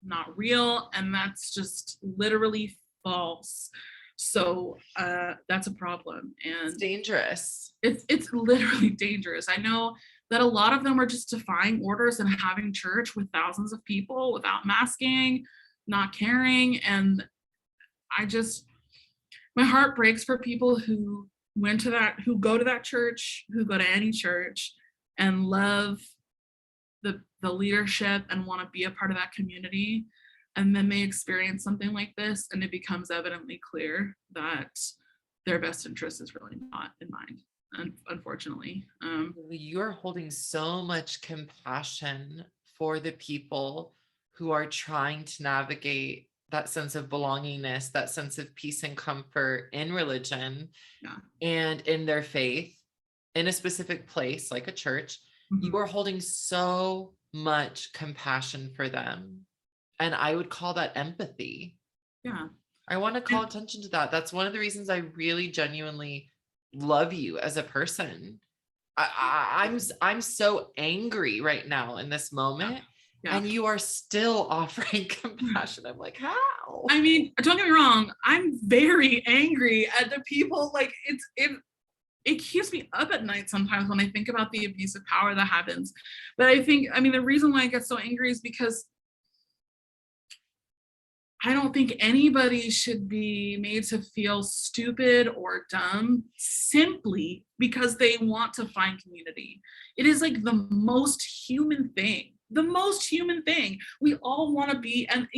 not real, and that's just literally false. So that's a problem, and it's dangerous. It's literally dangerous. I know that a lot of them are just defying orders and having church with thousands of people without masking, not caring, and my heart breaks for people who go to that church, who go to any church, and love the leadership and want to be a part of that community. And then they experience something like this, and it becomes evidently clear that their best interest is really not in mind, unfortunately. You're holding so much compassion for the people who are trying to navigate that sense of belongingness, that sense of peace and comfort in religion and in their faith in a specific place like a church. Mm-hmm. You are holding so much compassion for them. And I would call that empathy. Yeah. I want to call attention to that. That's one of the reasons I really genuinely love you as a person. I'm so angry right now in this moment. Yeah. And you are still offering compassion. I'm like, how? I mean, don't get me wrong. I'm very angry at the people. Like it keeps me up at night sometimes when I think about the abuse of power that happens. But the reason why I get so angry is because I don't think anybody should be made to feel stupid or dumb simply because they want to find community. It is like the most human thing. We all want to be, and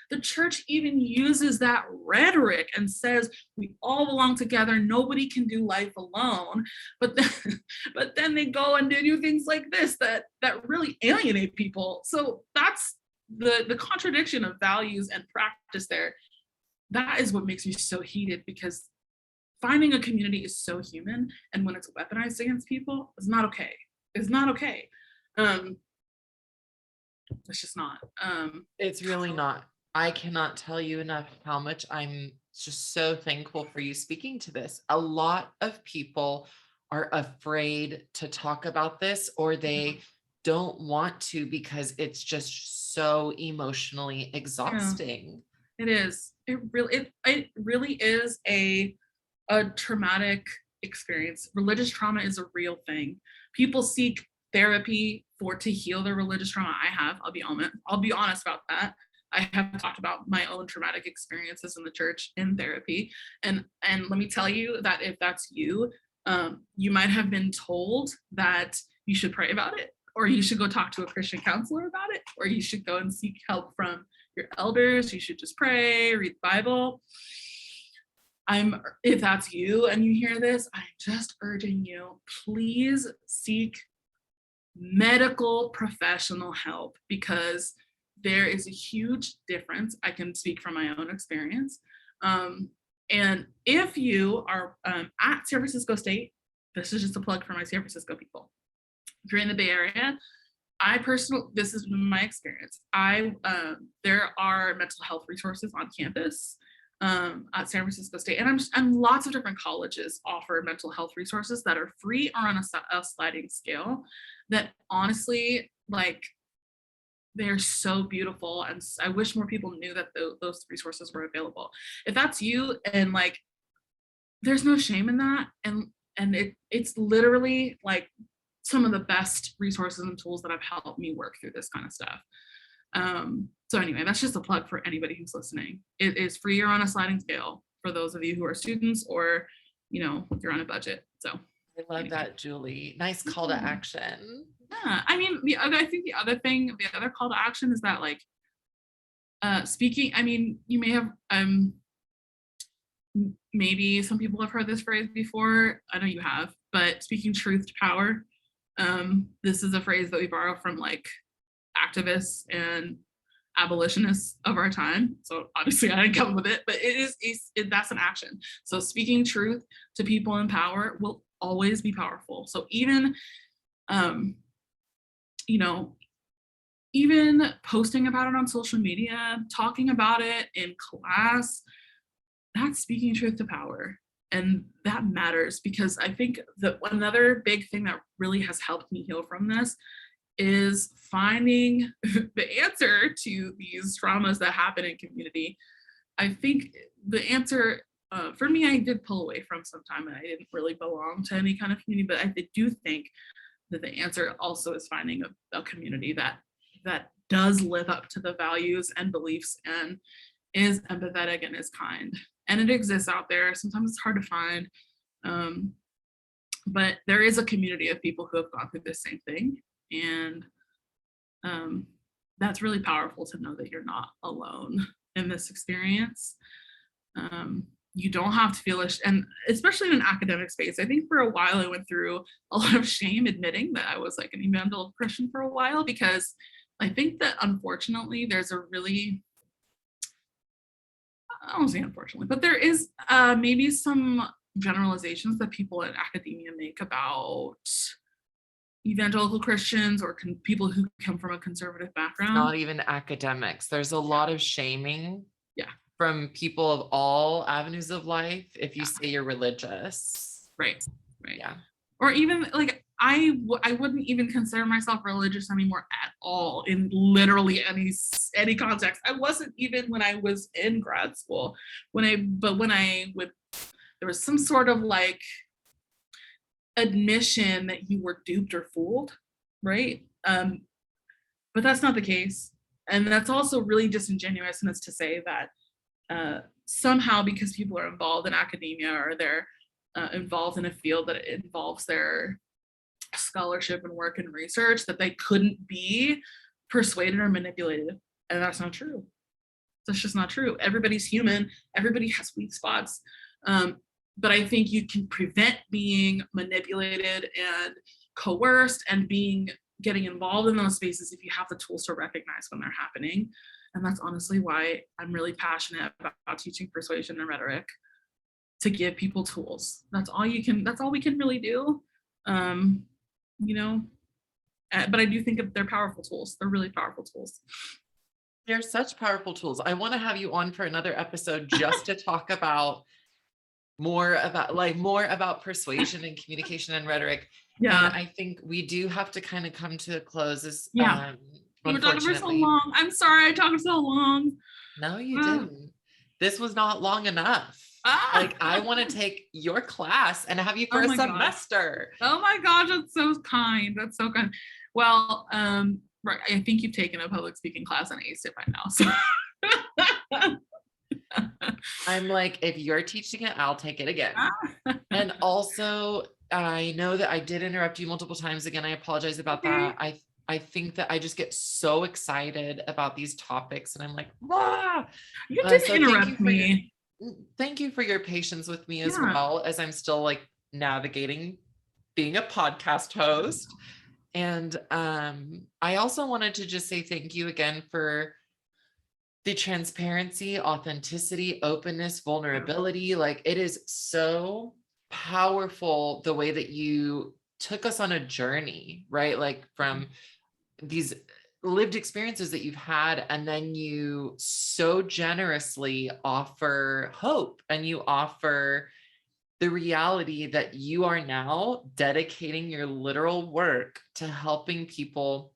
the church even uses that rhetoric and says we all belong together. Nobody can do life alone. But then they go and do things like this that really alienate people. So that's the contradiction of values and practice there. That is what makes me so heated, because finding a community is so human, and when it's weaponized against people, it's not okay. It's just not. It's really not. I cannot tell you enough how much I'm just so thankful for you speaking to this. A lot of people are afraid to talk about this, or they don't want to because it's just so emotionally exhausting. Yeah, it is. It really is a traumatic experience. Religious trauma is a real thing. People seek therapy to heal their religious trauma. I'll be honest about that. I have talked about my own traumatic experiences in the church in therapy. And let me tell you that if that's you, you might have been told that you should pray about it, or you should go talk to a Christian counselor about it, or you should go and seek help from your elders. You should just pray, read the Bible. If that's you and you hear this, I'm just urging you, please seek medical professional help, because there is a huge difference. I can speak from my own experience. And if you are at San Francisco State, this is just a plug for my San Francisco people. If you're in the Bay Area, this is my experience. There are mental health resources on campus. at San Francisco State, and lots of different colleges offer mental health resources that are free or on a sliding scale that honestly, like, they're so beautiful, and I wish more people knew that those resources were available. If that's you, and like, there's no shame in that, and it's literally like some of the best resources and tools that have helped me work through this kind of stuff. So anyway, that's just a plug for anybody who's listening. It is free or on a sliding scale for those of you who are students, or you're on a budget. So I love anyway. that, Julie. Nice call to action. Yeah, I mean, I think the other call to action is that, like, speaking. I mean, you may have maybe some people have heard this phrase before. I know you have, but speaking truth to power. This is a phrase that we borrow from, like, activists and abolitionists of our time. So obviously I didn't come up with it, but that's an action. So speaking truth to people in power will always be powerful. So even even posting about it on social media, talking about it in class, that's speaking truth to power. And that matters, because I think that another big thing that really has helped me heal from this is finding the answer to these traumas that happen in community. I think the answer, for me, I did pull away from some time, and I didn't really belong to any kind of community, but I do think that the answer also is finding a community that does live up to the values and beliefs and is empathetic and is kind. And it exists out there. Sometimes it's hard to find, but there is a community of people who have gone through the same thing. And that's really powerful to know that you're not alone in this experience. You don't have to feel and especially in an academic space. I think for a while I went through a lot of shame admitting that I was like an evangelical Christian for a while, because I think that unfortunately there's a really, I don't say unfortunately, but there is maybe some generalizations that people in academia make about evangelical Christians or people who come from a conservative background. Not even academics. There's a lot of shaming. Yeah. From people of all avenues of life if you say you're religious. Right. Yeah. Or even, like, I wouldn't even consider myself religious anymore at all in literally any context. I wasn't even when I was in grad school. There was some sort of, like, admission that you were duped or fooled, right? But that's not the case. And that's also really disingenuous, and it's to say that somehow, because people are involved in academia or they're involved in a field that involves their scholarship and work and research, that they couldn't be persuaded or manipulated. And that's not true. That's just not true. Everybody's human. Everybody has weak spots. But I think you can prevent being manipulated and coerced and getting involved in those spaces if you have the tools to recognize when they're happening. And that's honestly why I'm really passionate about teaching persuasion and rhetoric, to give people tools. That's all we can really do. But I do think they're powerful tools. They're really powerful tools. They're such powerful tools. I want to have you on for another episode just to talk about more about persuasion and communication and rhetoric. Yeah. And I think we do have to kind of come to a close. We were talking for so long. I'm sorry I talked so long. No, you didn't. This was not long enough. Like, I want to take your class and have you for a semester. Oh my gosh, that's so kind. That's so kind. Well, right. I think you've taken a public speaking class and aced it by now. So. I'm like, if you're teaching it, I'll take it again. And also, I know that I did interrupt you multiple times. Again, I apologize about that. I think that I just get so excited about these topics, and I'm like, you did interrupt me. Thank you for your patience with me as well, as I'm still, like, navigating being a podcast host. And I also wanted to just say thank you again for the transparency, authenticity, openness, vulnerability. Like, it is so powerful the way that you took us on a journey, right? Like, from these lived experiences that you've had, and then you so generously offer hope, and you offer the reality that you are now dedicating your literal work to helping people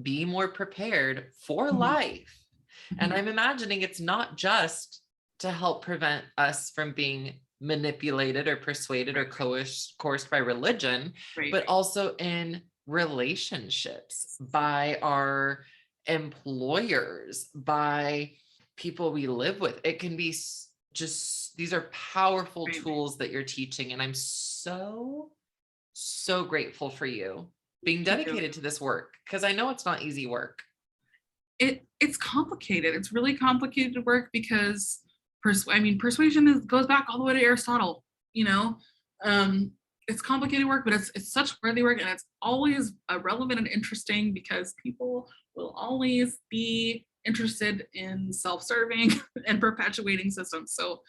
be more prepared for life. And I'm imagining it's not just to help prevent us from being manipulated or persuaded or coerced by religion, but also in relationships, by our employers, by people we live with. It can be just, these are powerful tools that you're teaching. And I'm so grateful for you being dedicated to this work, because I know it's not easy work. It's complicated. It's really complicated work because persuasion goes back all the way to Aristotle, you know. It's complicated work, but it's such worthy work, and it's always relevant and interesting because people will always be interested in self-serving and perpetuating systems. So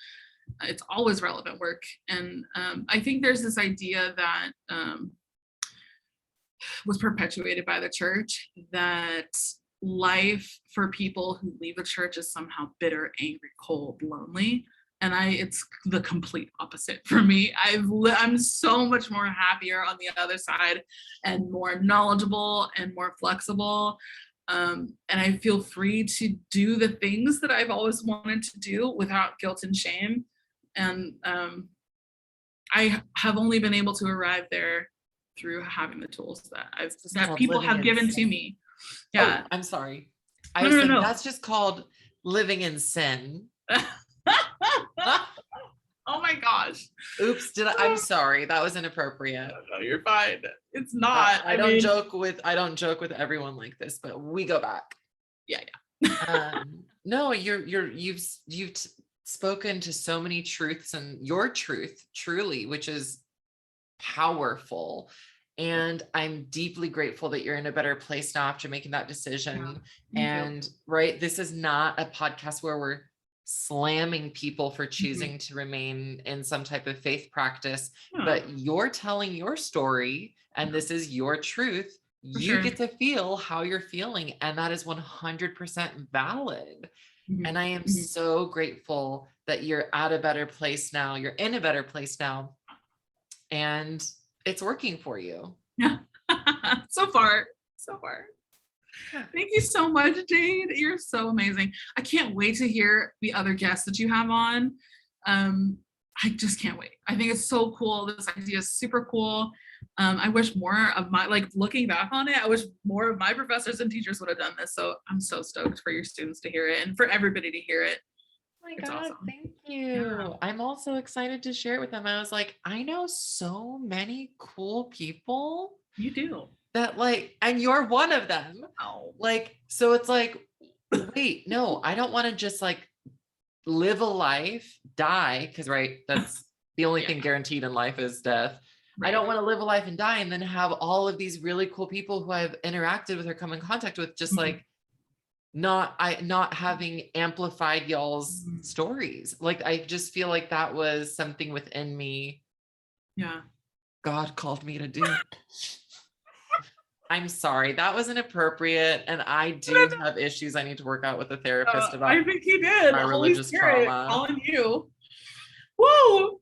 it's always relevant work. And I think there's this idea that was perpetuated by the church, that life for people who leave the church is somehow bitter, angry, cold, lonely. And it's the complete opposite for me. I'm so much more happier on the other side, and more knowledgeable and more flexible. And I feel free to do the things that I've always wanted to do without guilt and shame. And I have only been able to arrive there through having the tools that people have given to me. Yeah. Oh, I'm sorry. I was saying that's just called living in sin. Oh my gosh. Oops, I'm sorry. That was inappropriate. No, you're fine. It's not. I don't joke with everyone like this, but we go back. Yeah. No, you've spoken to so many truths, and your truth truly, which is powerful. And I'm deeply grateful that you're in a better place now after making that decision. And right, this is not a podcast where we're slamming people for choosing to remain in some type of faith practice, but you're telling your story, and this is your truth. You get to feel how you're feeling, and that is 100% valid. And I am so grateful that you're at a better place now. You're in a better place now, and it's working for you. Yeah. So far. Thank you so much, Jade. You're so amazing. I can't wait to hear the other guests that you have on. I just can't wait. I think it's so cool. This idea is super cool. I wish more of looking back on it, I wish more of my professors and teachers would have done this. So I'm so stoked for your students to hear it and for everybody to hear it. Oh my God, awesome. Thank you. Yeah. I'm also excited to share it with them. I was like, I know so many cool people. You do. That and you're one of them. Oh. So it's wait, no, I don't want to just live a life, die, because that's the only thing guaranteed in life is death. Right. I don't want to live a life and die and then have all of these really cool people who I've interacted with or come in contact with just not having amplified y'all's stories. I just feel like that was something within me. Yeah. God called me to do. I'm sorry, that was inappropriate, and I do have issues I need to work out with a therapist about. I think he did. My religious trauma. Calling you. Whoa.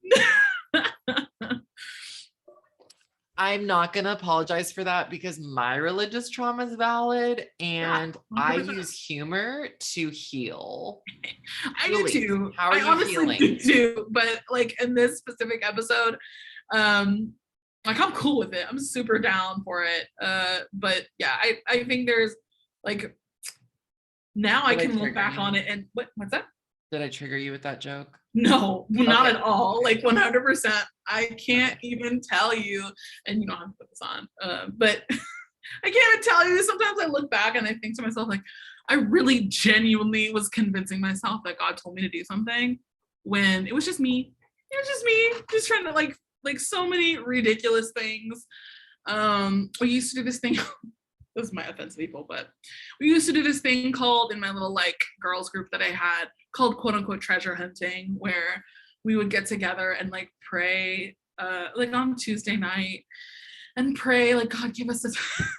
I'm not going to apologize for that because my religious trauma is valid, and I use humor to heal. I do too. How are you feeling? Do too, but in this specific episode, I'm cool with it. I'm super down for it. But yeah, I think there's now I can look back on it and what's that? Did I trigger you with that joke? No, not at all. 100%. I can't even tell you, and you don't have to put this on, but I can't even tell you. Sometimes I look back and I think to myself, I really genuinely was convincing myself that God told me to do something when it was just me. It was just me just trying to so many ridiculous things. We used to do this thing. This might offend people, but we used to do this thing called, in my little girls group that I had, called quote unquote treasure hunting, where we would get together and pray on Tuesday night and pray God give us this.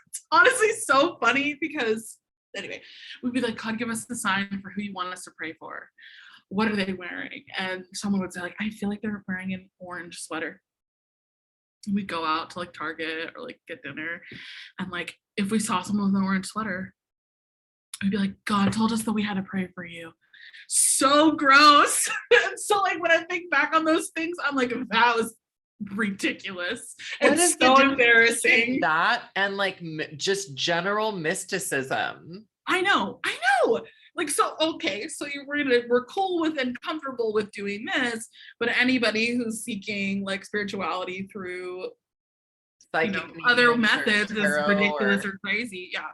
It's honestly so funny because anyway, we'd be like, God, give us the sign for who you want us to pray for. What are they wearing? And someone would say like, I feel like they're wearing an orange sweater. We'd go out to like Target or like get dinner. And like, if we saw someone with an orange sweater, we'd be like, God told us that we had to pray for you. So gross. And so like, when I think back on those things, I'm like, that was ridiculous. It's so embarrassing. That and like just general mysticism. I know. Like, so, okay, so we're cool with and comfortable with doing this, but anybody who's seeking like spirituality through other methods is ridiculous or crazy. Yeah.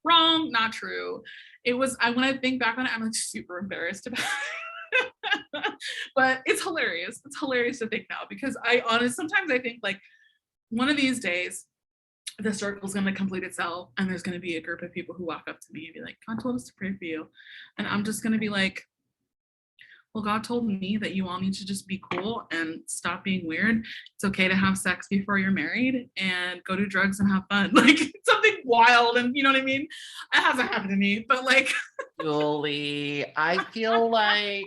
Wrong, not true. It was, when I think back on it, I'm like super embarrassed about it. But it's hilarious. It's hilarious to think now, because sometimes I think like one of these days, the circle is going to complete itself, and there's going to be a group of people who walk up to me and be like, God told us to pray for you. And I'm just going to be like, well, God told me that you all need to just be cool and stop being weird. It's okay to have sex before you're married and go do drugs and have fun. Like, something wild. And you know what I mean? It hasn't happened to me, but like. Julie, I feel like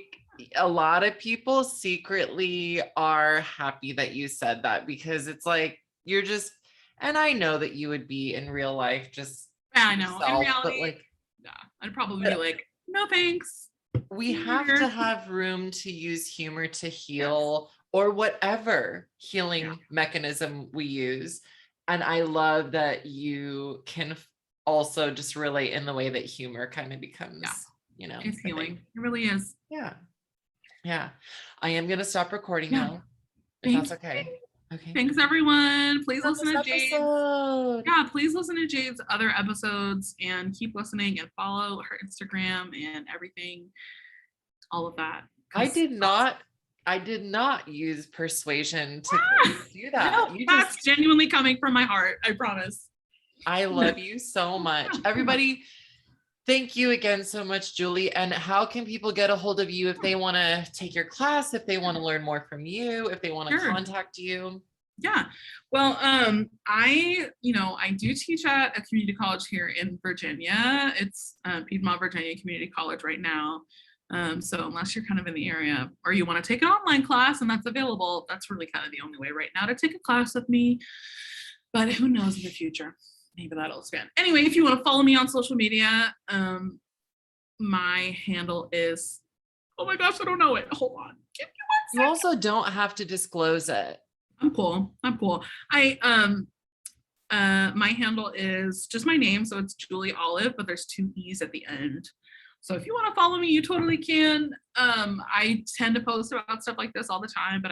a lot of people secretly are happy that you said that, because it's like, you're just, and I know that you would be in real life just. Yeah, I know. Yourself, in reality, but like, yeah, I'd probably be like, no thanks. We have to have room to use humor to heal, or whatever healing mechanism we use. And I love that you can also just relate in the way that humor kind of becomes, it's healing. It really is. Yeah. I am going to stop recording now, if that's okay. Okay. Thanks, everyone. Please listen to Jade. Yeah, please listen to Jade's other episodes and keep listening and follow her Instagram and everything, all of that. I did not use persuasion to do that. No, that's genuinely coming from my heart. I promise. I love you so much. Everybody, thank you again so much, Julie. And how can people get a hold of you if they want to take your class, if they want to learn more from you, if they want to contact you? Yeah. Well, I do teach at a community college here in Virginia. It's Piedmont Virginia Community College right now. So unless you're kind of in the area or you want to take an online class and that's available, that's really kind of the only way right now to take a class with me. But who knows in the future? Maybe that'll expand. Anyway, if you want to follow me on social media, my handle is, oh my gosh, I don't know it. Hold on. Give me 1 second. You also don't have to disclose it. I'm cool. My handle is just my name. So it's Julie Olive, but there's 2 E's at the end. So if you want to follow me, you totally can. I tend to post about stuff like this all the time, but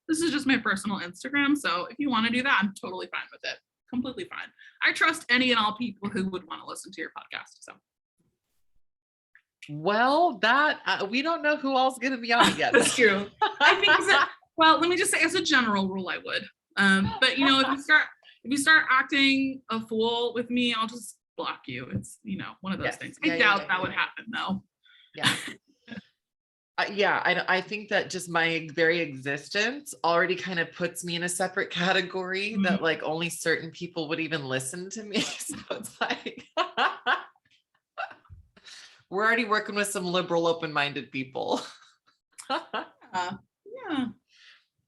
this is just my personal Instagram. So if you want to do that, I'm totally fine with it. Completely fine. I trust any and all people who would want to listen to your podcast. So. Well, we don't know who else is going to be on it yet. That's true. I think well, let me just say, as a general rule, I would. But if you start acting a fool with me, I'll just block you. It's one of those things. I doubt that would happen though. I think that just my very existence already kind of puts me in a separate category that like only certain people would even listen to me. So it's like we're already working with some liberal, open-minded people. Yeah.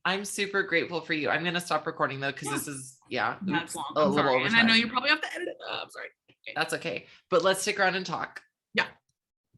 I'm super grateful for you. I'm going to stop recording though, because this is, that's long. I'm sorry. And I know you probably have to edit it. I'm sorry. Okay. That's okay. But let's stick around and talk.